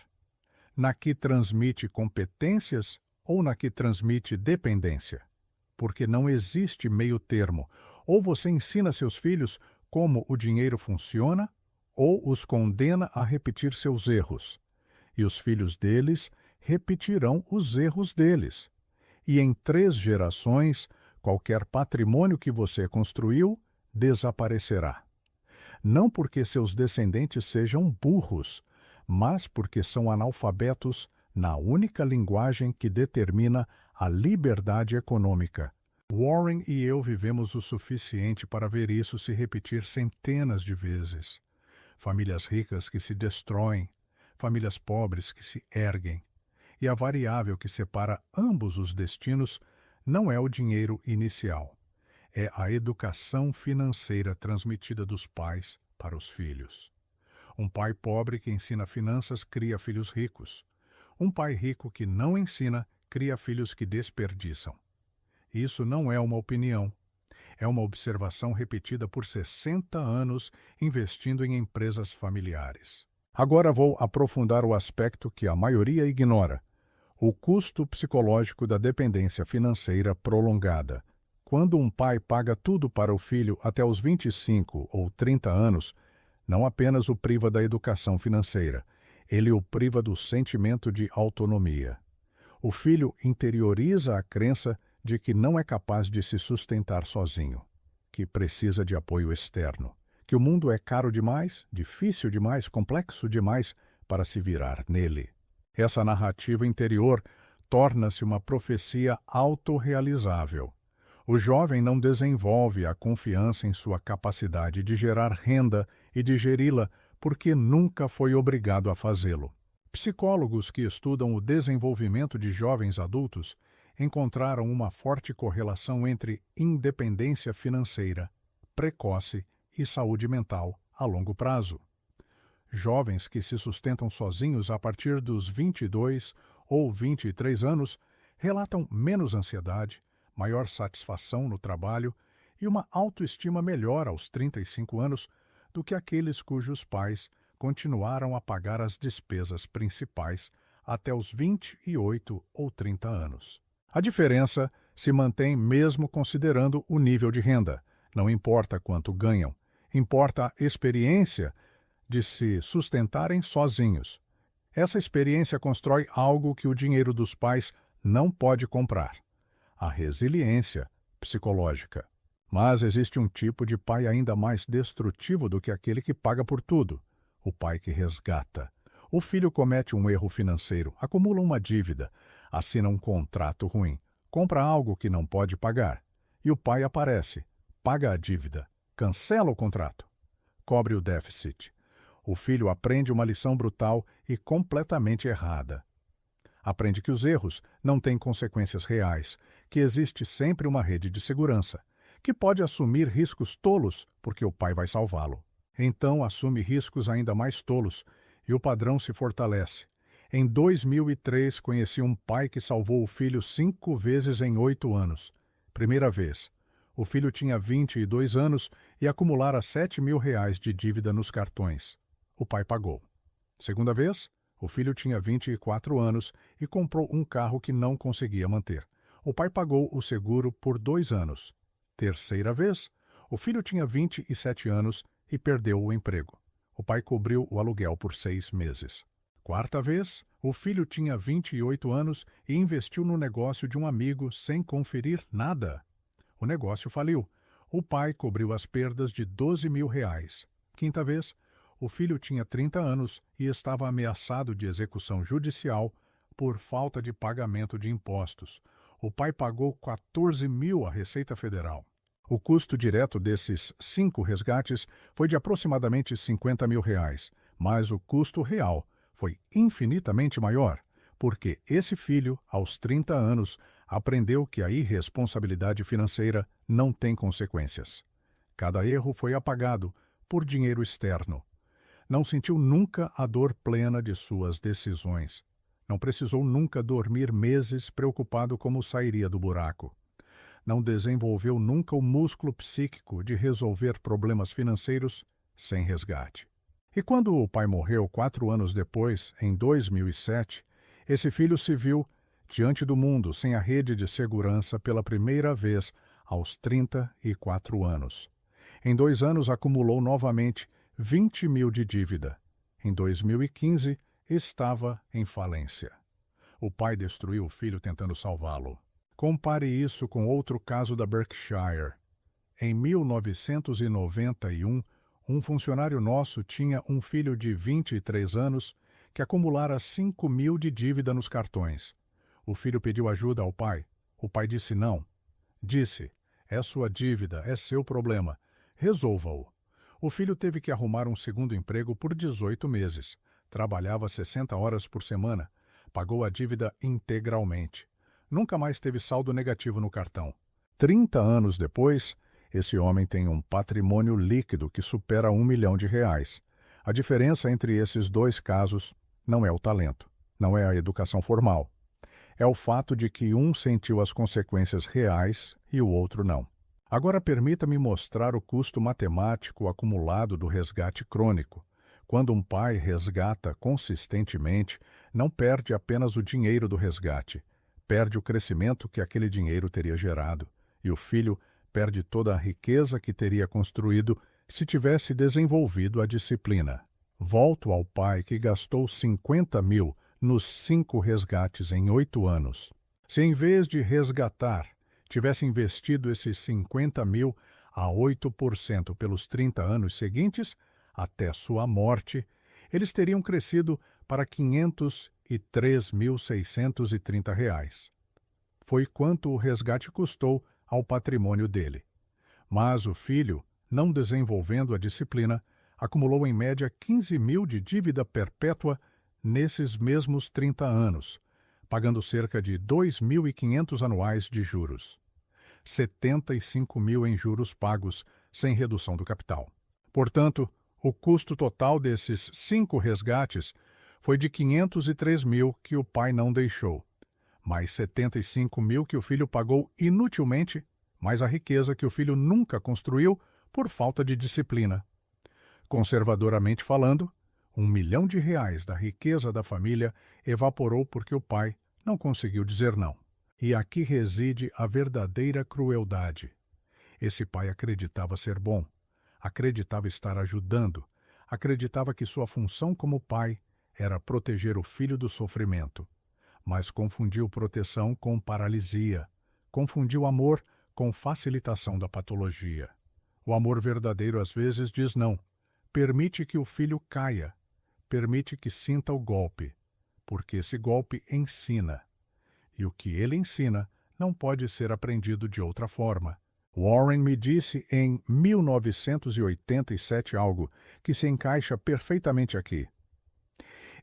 Na que transmite competências ou na que transmite dependência? Porque não existe meio termo. Ou você ensina seus filhos como o dinheiro funciona, ou os condena a repetir seus erros. E os filhos deles repetirão os erros deles. E em 3 gerações, qualquer patrimônio que você construiu desaparecerá. Não porque seus descendentes sejam burros, mas porque são analfabetos na única linguagem que determina a liberdade econômica. Warren e eu vivemos o suficiente para ver isso se repetir centenas de vezes. Famílias ricas que se destroem, famílias pobres que se erguem. E a variável que separa ambos os destinos não é o dinheiro inicial. É a educação financeira transmitida dos pais para os filhos. Um pai pobre que ensina finanças cria filhos ricos. Um pai rico que não ensina cria filhos que desperdiçam. Isso não é uma opinião. É uma observação repetida por 60 anos investindo em empresas familiares. Agora vou aprofundar o aspecto que a maioria ignora: o custo psicológico da dependência financeira prolongada. Quando um pai paga tudo para o filho até os 25 ou 30 anos, não apenas o priva da educação financeira, ele o priva do sentimento de autonomia. O filho interioriza a crença de que não é capaz de se sustentar sozinho, que precisa de apoio externo, que o mundo é caro demais, difícil demais, complexo demais para se virar nele. Essa narrativa interior torna-se uma profecia autorrealizável. O jovem não desenvolve a confiança em sua capacidade de gerar renda e de geri-la porque nunca foi obrigado a fazê-lo. Psicólogos que estudam o desenvolvimento de jovens adultos encontraram uma forte correlação entre independência financeira, precoce e saúde mental a longo prazo. Jovens que se sustentam sozinhos a partir dos 22 ou 23 anos relatam menos ansiedade, maior satisfação no trabalho e uma autoestima melhor aos 35 anos do que aqueles cujos pais continuaram a pagar as despesas principais até os 28 ou 30 anos. A diferença se mantém mesmo considerando o nível de renda. Não importa quanto ganham, importa a experiência de se sustentarem sozinhos. Essa experiência constrói algo que o dinheiro dos pais não pode comprar: a resiliência psicológica. Mas existe um tipo de pai ainda mais destrutivo do que aquele que paga por tudo: o pai que resgata, O filho comete um erro financeiro, acumula uma dívida, assina um contrato ruim, compra algo que não pode pagar. E o pai aparece, paga a dívida, cancela o contrato, cobre o déficit. O filho aprende uma lição brutal e completamente errada. Aprende que os erros não têm consequências reais, que existe sempre uma rede de segurança, que pode assumir riscos tolos porque o pai vai salvá-lo. Então assume riscos ainda mais tolos e o padrão se fortalece. Em 2003, conheci um pai que salvou o filho 5 vezes em 8 anos. Primeira vez, o filho tinha 22 anos e acumulara R$ 7.000 de dívida nos cartões. O pai pagou. Segunda vez, o filho tinha 24 anos e comprou um carro que não conseguia manter. O pai pagou o seguro por 2 anos. Terceira vez, o filho tinha 27 anos e perdeu o emprego. O pai cobriu o aluguel por 6 meses. Quarta vez, o filho tinha 28 anos e investiu no negócio de um amigo sem conferir nada. O negócio faliu. O pai cobriu as perdas de R$ 12.000. Quinta vez, o filho tinha 30 anos e estava ameaçado de execução judicial por falta de pagamento de impostos. O pai pagou 14.000 à Receita Federal. O custo direto desses 5 resgates foi de aproximadamente R$ 50.000, mas o custo real foi infinitamente maior, porque esse filho, aos 30 anos, aprendeu que a irresponsabilidade financeira não tem consequências. Cada erro foi apagado por dinheiro externo. Não sentiu nunca a dor plena de suas decisões. Não precisou nunca dormir meses preocupado como sairia do buraco. Não desenvolveu nunca o músculo psíquico de resolver problemas financeiros sem resgate. E quando o pai morreu 4 anos depois, em 2007, esse filho se viu diante do mundo sem a rede de segurança pela primeira vez aos 34 anos. Em 2 anos acumulou novamente 20.000 de dívida. Em 2015, estava em falência. O pai destruiu o filho tentando salvá-lo. Compare isso com outro caso da Berkshire. Em 1991, um funcionário nosso tinha um filho de 23 anos que acumulara 5.000 de dívida nos cartões. O filho pediu ajuda ao pai. O pai disse não. Disse, é sua dívida, é seu problema. Resolva-o. O filho teve que arrumar um segundo emprego por 18 meses. Trabalhava 60 horas por semana. Pagou a dívida integralmente. Nunca mais teve saldo negativo no cartão. 30 anos depois, esse homem tem um patrimônio líquido que supera R$ 1 milhão. A diferença entre esses 2 casos não é o talento, não é a educação formal. É o fato de que um sentiu as consequências reais e o outro não. Agora permita-me mostrar o custo matemático acumulado do resgate crônico. Quando um pai resgata consistentemente, não perde apenas o dinheiro do resgate, perde o crescimento que aquele dinheiro teria gerado, e o filho perde toda a riqueza que teria construído se tivesse desenvolvido a disciplina. Volto ao pai que gastou 50.000 nos 5 resgates em 8 anos. Se em vez de resgatar, tivesse investido esses 50.000 a 8% pelos 30 anos seguintes, até sua morte, eles teriam crescido para R$ 503.630. Foi quanto o resgate custou ao patrimônio dele. Mas o filho, não desenvolvendo a disciplina, acumulou em média 15.000 de dívida perpétua nesses mesmos 30 anos, pagando cerca de 2.500 anuais de juros. 75.000 em juros pagos, sem redução do capital. Portanto, o custo total desses 5 resgates foi de 503.000 que o pai não deixou, mais 75.000 que o filho pagou inutilmente, mais a riqueza que o filho nunca construiu por falta de disciplina. Conservadoramente falando, R$ 1 milhão da riqueza da família evaporou porque o pai não conseguiu dizer não. E aqui reside a verdadeira crueldade. Esse pai acreditava ser bom, acreditava estar ajudando, acreditava que sua função como pai era proteger o filho do sofrimento, mas confundiu proteção com paralisia, confundiu amor com facilitação da patologia. O amor verdadeiro às vezes diz não, permite que o filho caia, permite que sinta o golpe, porque esse golpe ensina. E o que ele ensina não pode ser aprendido de outra forma. Warren me disse em 1987 algo que se encaixa perfeitamente aqui.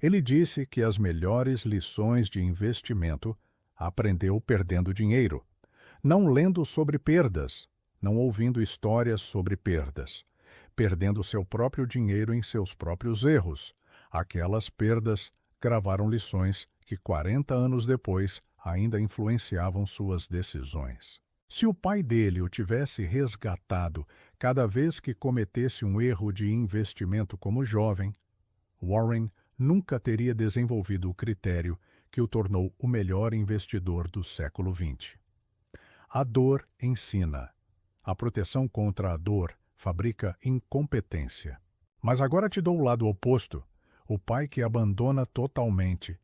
Ele disse que as melhores lições de investimento aprendeu perdendo dinheiro, não lendo sobre perdas, não ouvindo histórias sobre perdas, perdendo seu próprio dinheiro em seus próprios erros. Aquelas perdas gravaram lições que 40 anos depois ainda influenciavam suas decisões. Se o pai dele o tivesse resgatado cada vez que cometesse um erro de investimento como jovem, Warren nunca teria desenvolvido o critério que o tornou o melhor investidor do século XX. A dor ensina. A proteção contra a dor fabrica incompetência. Mas agora te dou o lado oposto, o pai que abandona totalmente,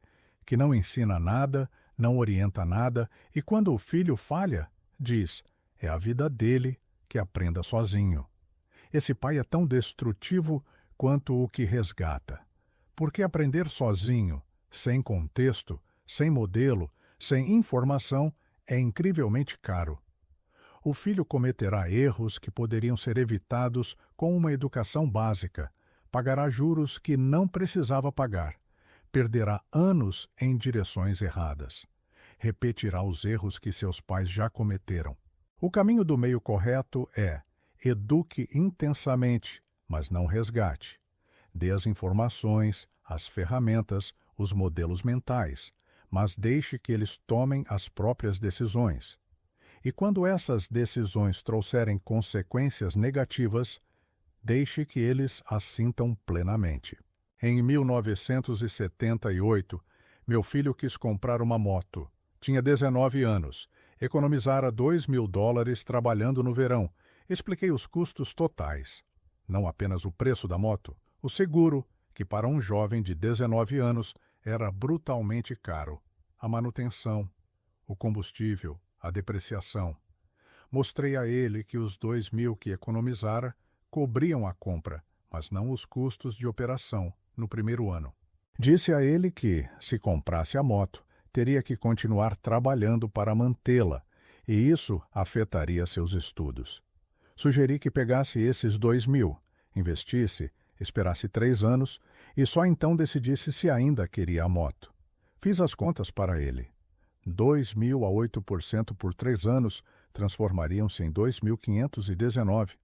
que não ensina nada, não orienta nada, e quando o filho falha, diz, é a vida dele, que aprenda sozinho. Esse pai é tão destrutivo quanto o que resgata. Porque aprender sozinho, sem contexto, sem modelo, sem informação, é incrivelmente caro. O filho cometerá erros que poderiam ser evitados com uma educação básica, pagará juros que não precisava pagar, perderá anos em direções erradas, repetirá os erros que seus pais já cometeram. O caminho do meio correto é: eduque intensamente, mas não resgate. Dê as informações, as ferramentas, os modelos mentais, mas deixe que eles tomem as próprias decisões. E quando essas decisões trouxerem consequências negativas, deixe que eles as sintam plenamente. Em 1978, meu filho quis comprar uma moto. Tinha 19 anos. Economizara $2.000 trabalhando no verão. Expliquei os custos totais. Não apenas o preço da moto, o seguro, que para um jovem de 19 anos era brutalmente caro, a manutenção, o combustível, a depreciação. Mostrei a ele que os $2.000 que economizara cobriam a compra, mas não os custos de operação no primeiro ano. Disse a ele que, se comprasse a moto, teria que continuar trabalhando para mantê-la, e isso afetaria seus estudos. Sugeri que pegasse esses $2.000, investisse, esperasse 3 anos e só então decidisse se ainda queria a moto. Fiz as contas para ele. 2.000 a 8% por 3 anos transformariam-se em 2.519.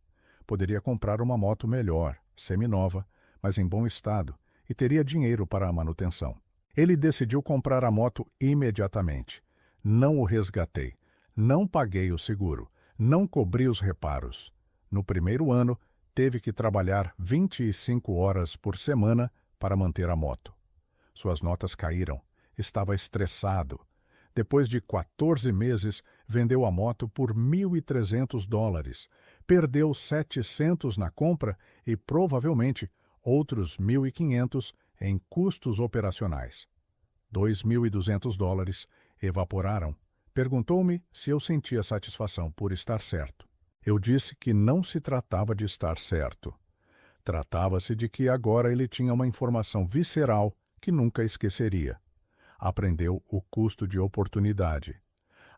Poderia comprar uma moto melhor, seminova, mas em bom estado, e teria dinheiro para a manutenção. Ele decidiu comprar a moto imediatamente. Não o resgatei. Não paguei o seguro. Não cobri os reparos. No primeiro ano, teve que trabalhar 25 horas por semana para manter a moto. Suas notas caíram. Estava estressado. Depois de 14 meses, vendeu a moto por $1.300. Perdeu 700 na compra e, provavelmente, outros 1.500 em custos operacionais. $2.200 evaporaram. Perguntou-me se eu sentia satisfação por estar certo. Eu disse que não se tratava de estar certo. Tratava-se de que agora ele tinha uma informação visceral que nunca esqueceria. Aprendeu o custo de oportunidade.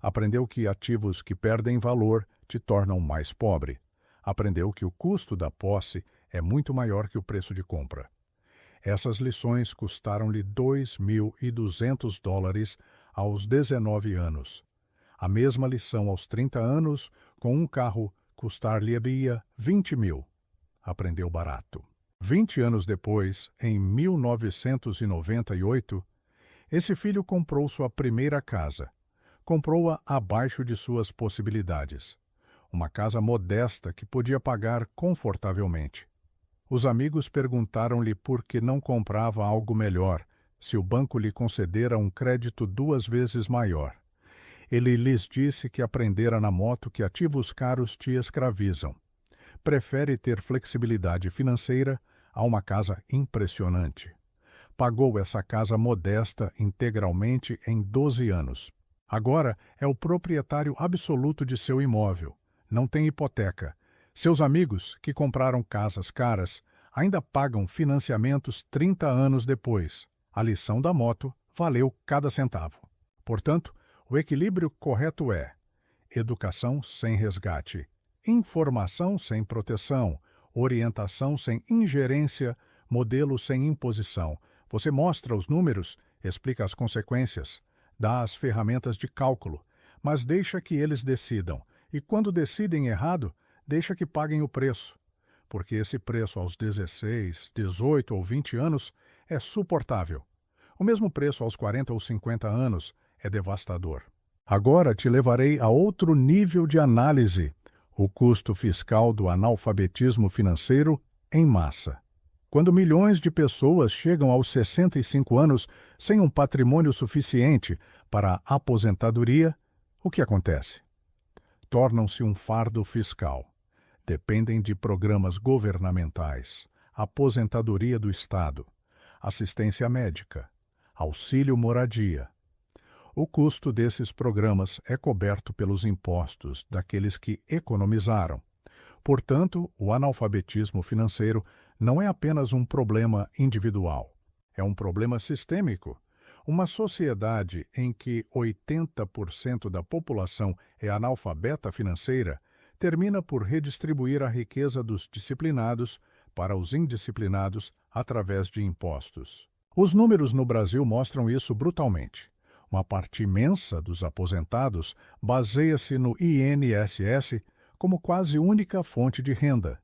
Aprendeu que ativos que perdem valor te tornam mais pobre. Aprendeu que o custo da posse é muito maior que o preço de compra. Essas lições custaram-lhe $2.200 aos 19 anos. A mesma lição aos 30 anos, com um carro, custar-lhe-ia $20.000. Aprendeu barato. 20 anos depois, em 1998, esse filho comprou sua primeira casa. Comprou-a abaixo de suas possibilidades. Uma casa modesta que podia pagar confortavelmente. Os amigos perguntaram-lhe por que não comprava algo melhor, se o banco lhe concedera um crédito 2 vezes maior. Ele lhes disse que aprendera na moto que ativos caros te escravizam. Prefere ter flexibilidade financeira a uma casa impressionante. Pagou essa casa modesta integralmente em 12 anos. Agora é o proprietário absoluto de seu imóvel. Não tem hipoteca. Seus amigos, que compraram casas caras, Ainda pagam financiamentos 30 anos depois. A lição da moto valeu cada centavo. Portanto, o equilíbrio correto é educação sem resgate, informação sem proteção, orientação sem ingerência, modelo sem imposição. Você mostra os números, explica as consequências, dá as ferramentas de cálculo, mas deixa que eles decidam. E quando decidem errado, deixa que paguem o preço. Porque esse preço aos 16, 18 ou 20 anos é suportável. O mesmo preço aos 40 ou 50 anos é devastador. Agora te levarei a outro nível de análise, o custo fiscal do analfabetismo financeiro em massa. Quando milhões de pessoas chegam aos 65 anos sem um patrimônio suficiente para a aposentadoria, o que acontece? Tornam-se um fardo fiscal. Dependem de programas governamentais, aposentadoria do Estado, assistência médica, auxílio moradia. O custo desses programas é coberto pelos impostos daqueles que economizaram. Portanto, o analfabetismo financeiro não é apenas um problema individual, é um problema sistêmico. Uma sociedade em que 80% da população é analfabeta financeira termina por redistribuir a riqueza dos disciplinados para os indisciplinados através de impostos. Os números no Brasil mostram isso brutalmente. Uma parte imensa dos aposentados baseia-se no INSS como quase única fonte de renda.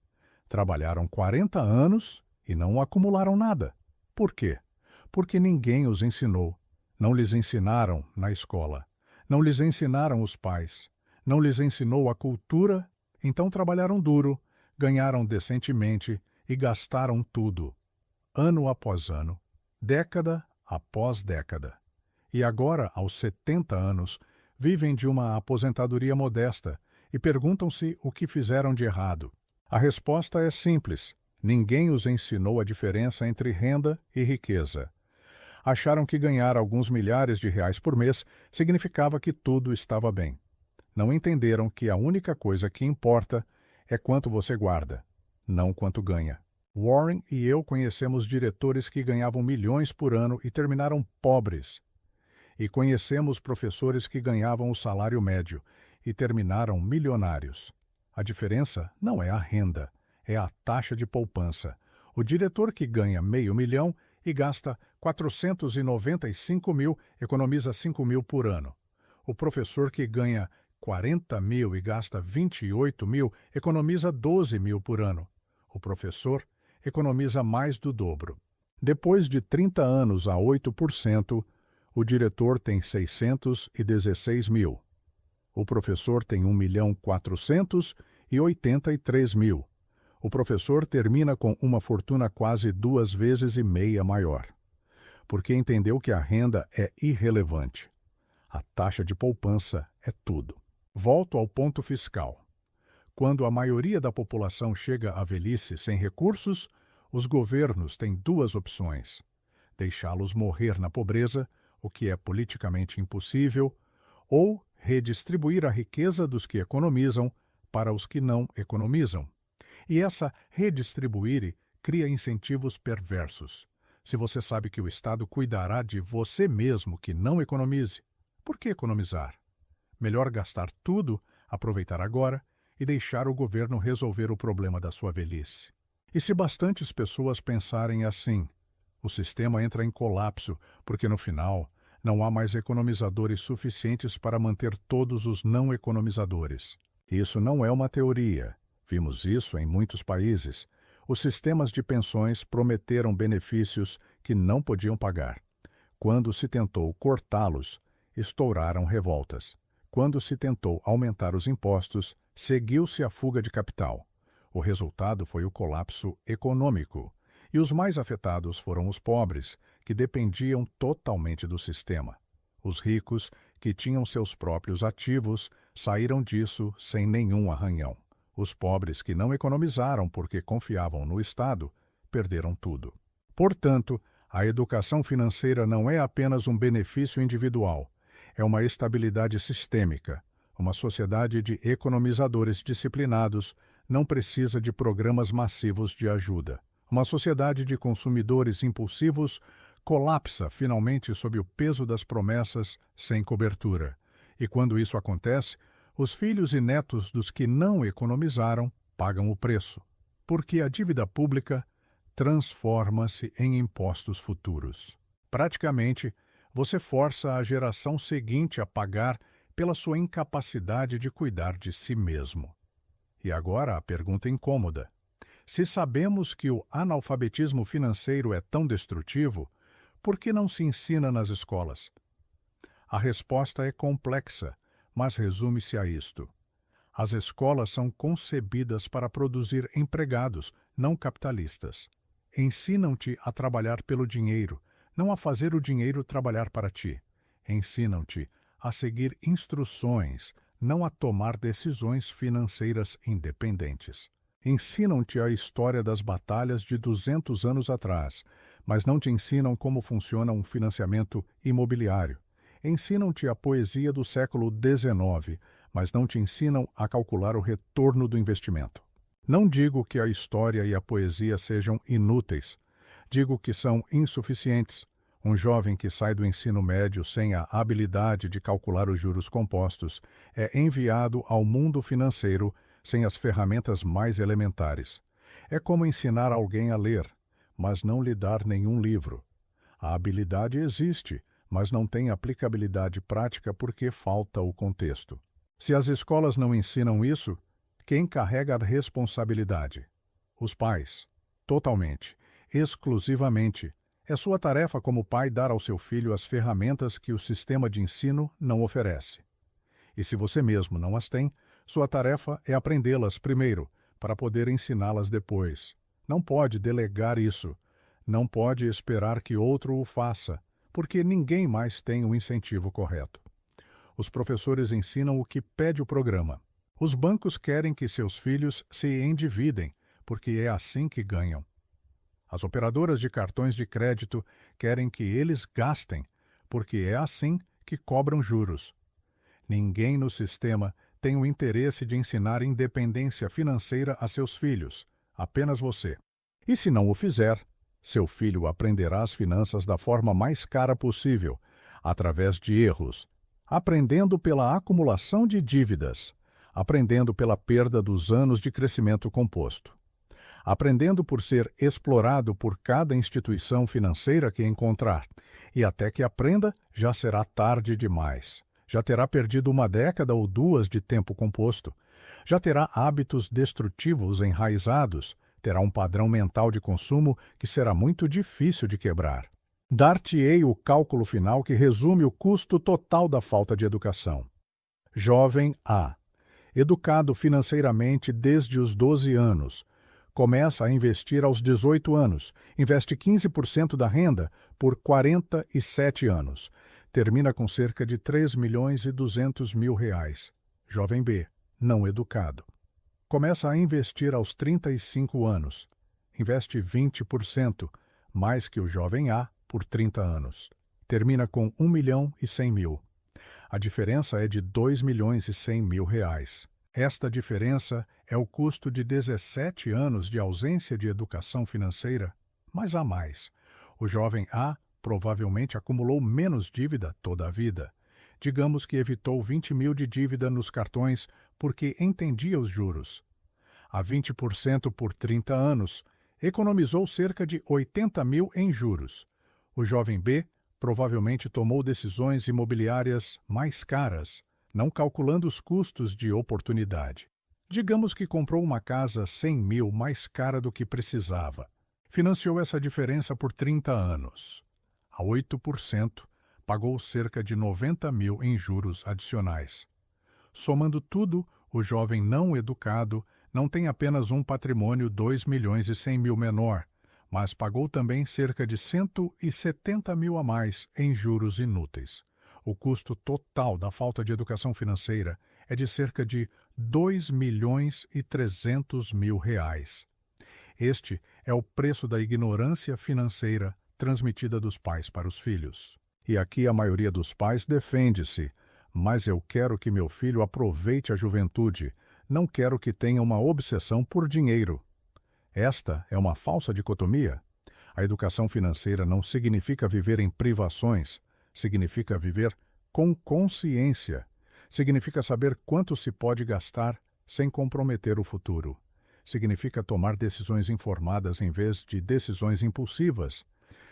Trabalharam 40 anos e não acumularam nada. Por quê? Porque ninguém os ensinou. Não lhes ensinaram na escola. Não lhes ensinaram os pais. Não lhes ensinou a cultura, então trabalharam duro, ganharam decentemente e gastaram tudo. Ano após ano, década após década. E agora, aos 70 anos, vivem de uma aposentadoria modesta e perguntam-se o que fizeram de errado. A resposta é simples: ninguém os ensinou a diferença entre renda e riqueza. Acharam que ganhar alguns milhares de reais por mês significava que tudo estava bem. Não entenderam que a única coisa que importa é quanto você guarda, não quanto ganha. Warren e eu conhecemos diretores que ganhavam milhões por ano e terminaram pobres. E conhecemos professores que ganhavam o salário médio e terminaram milionários. A diferença não é a renda, é a taxa de poupança. O diretor que ganha R$500 mil e gasta 495 mil economiza 5 mil por ano. O professor que ganha 40 mil e gasta 28 mil economiza 12 mil por ano. O professor economiza mais do dobro. Depois de 30 anos a 8%, o diretor tem 616 mil. O professor tem 1.483 mil. O professor termina com uma fortuna quase 2,5 vezes maior. Porque entendeu que a renda é irrelevante. A taxa de poupança é tudo. Volto ao ponto fiscal. Quando a maioria da população chega à velhice sem recursos, os governos têm duas opções: deixá-los morrer na pobreza, o que é politicamente impossível, ou redistribuir a riqueza dos que economizam para os que não economizam. E essa redistribuir cria incentivos perversos. Se você sabe que o Estado cuidará de você mesmo que não economize, por que economizar? Melhor gastar tudo, aproveitar agora e deixar o governo resolver o problema da sua velhice. E se bastantes pessoas pensarem assim, o sistema entra em colapso, porque no final não há mais economizadores suficientes para manter todos os não economizadores. Isso não é uma teoria. Vimos isso em muitos países. Os sistemas de pensões prometeram benefícios que não podiam pagar. Quando se tentou cortá-los, estouraram revoltas. Quando se tentou aumentar os impostos, seguiu-se a fuga de capital. O resultado foi o colapso econômico. E os mais afetados foram os pobres, que dependiam totalmente do sistema. Os ricos, que tinham seus próprios ativos, saíram disso sem nenhum arranhão. Os pobres que não economizaram porque confiavam no Estado, perderam tudo. Portanto, a educação financeira não é apenas um benefício individual, é uma estabilidade sistêmica. Uma sociedade de economizadores disciplinados não precisa de programas massivos de ajuda. Uma sociedade de consumidores impulsivos colapsa finalmente sob o peso das promessas sem cobertura. E quando isso acontece, os filhos e netos dos que não economizaram pagam o preço, porque a dívida pública transforma-se em impostos futuros. Praticamente, você força a geração seguinte a pagar pela sua incapacidade de cuidar de si mesmo. E agora a pergunta incômoda. Se sabemos que o analfabetismo financeiro é tão destrutivo, por que não se ensina nas escolas? A resposta é complexa, mas resume-se a isto. As escolas são concebidas para produzir empregados, não capitalistas. Ensinam-te a trabalhar pelo dinheiro, não a fazer o dinheiro trabalhar para ti. Ensinam-te a seguir instruções, não a tomar decisões financeiras independentes. Ensinam-te a história das batalhas de 200 anos atrás, mas não te ensinam como funciona um financiamento imobiliário. Ensinam-te a poesia do século XIX, mas não te ensinam a calcular o retorno do investimento. Não digo que a história e a poesia sejam inúteis. Digo que são insuficientes. Um jovem que sai do ensino médio sem a habilidade de calcular os juros compostos é enviado ao mundo financeiro sem as ferramentas mais elementares. É como ensinar alguém a ler, mas não lhe dar nenhum livro. A habilidade existe, mas não tem aplicabilidade prática porque falta o contexto. Se as escolas não ensinam isso, quem carrega a responsabilidade? Os pais. Totalmente, exclusivamente. É sua tarefa como pai dar ao seu filho as ferramentas que o sistema de ensino não oferece. E se você mesmo não as tem, sua tarefa é aprendê-las primeiro, para poder ensiná-las depois. Não pode delegar isso. Não pode esperar que outro o faça, porque ninguém mais tem o incentivo correto. Os professores ensinam o que pede o programa. Os bancos querem que seus filhos se endividem, porque é assim que ganham. As operadoras de cartões de crédito querem que eles gastem, porque é assim que cobram juros. Ninguém no sistema tem o interesse de ensinar independência financeira a seus filhos, apenas você. E se não o fizer, seu filho aprenderá as finanças da forma mais cara possível, através de erros, aprendendo pela acumulação de dívidas, aprendendo pela perda dos anos de crescimento composto, aprendendo por ser explorado por cada instituição financeira que encontrar, e até que aprenda, já será tarde demais. Já terá perdido uma década ou duas de tempo composto. Já terá hábitos destrutivos enraizados, terá um padrão mental de consumo que será muito difícil de quebrar. Dar-te-ei o cálculo final que resume o custo total da falta de educação. Jovem A. Educado financeiramente desde os 12 anos. Começa a investir aos 18 anos. Investe 15% da renda por 47 anos. Termina com cerca de 3.200.000 reais. Jovem B. Não educado. Começa a investir aos 35 anos. Investe 20%, mais que o jovem A, por 30 anos. Termina com 1.100.000. A diferença é de 2.100.000 reais. Esta diferença é o custo de 17 anos de ausência de educação financeira, mas há mais. O jovem A provavelmente acumulou menos dívida toda a vida. Digamos que evitou 20.000 de dívida nos cartões porque entendia os juros. A 20% por 30 anos, economizou cerca de 80.000 em juros. O jovem B provavelmente tomou decisões imobiliárias mais caras, não calculando os custos de oportunidade. Digamos que comprou uma casa 100.000 mais cara do que precisava. Financiou essa diferença por 30 anos. A 8%, pagou cerca de 90.000 em juros adicionais. Somando tudo, o jovem não educado não tem apenas um patrimônio 2.100.000 menor, mas pagou também cerca de 170.000 a mais em juros inúteis. O custo total da falta de educação financeira é de cerca de 2.300.000 reais. Este é o preço da ignorância financeira transmitida dos pais para os filhos. E aqui a maioria dos pais defende-se, mas eu quero que meu filho aproveite a juventude, não quero que tenha uma obsessão por dinheiro. Esta é uma falsa dicotomia. A educação financeira não significa viver em privações, significa viver com consciência. Significa saber quanto se pode gastar sem comprometer o futuro. Significa tomar decisões informadas em vez de decisões impulsivas.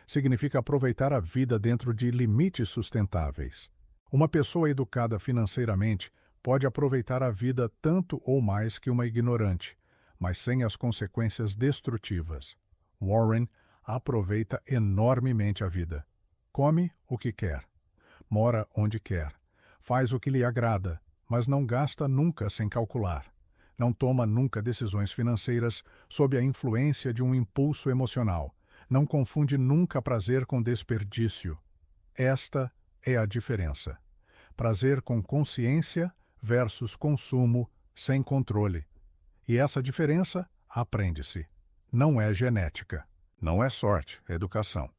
Significa aproveitar a vida dentro de limites sustentáveis. Uma pessoa educada financeiramente pode aproveitar a vida tanto ou mais que uma ignorante, mas sem as consequências destrutivas. Warren aproveita enormemente a vida. Come o que quer. Mora onde quer. Faz o que lhe agrada, mas não gasta nunca sem calcular. Não toma nunca decisões financeiras sob a influência de um impulso emocional. Não confunde nunca prazer com desperdício. Esta é a diferença. Prazer com consciência versus consumo sem controle. E essa diferença aprende-se. Não é genética. Não é sorte, é educação.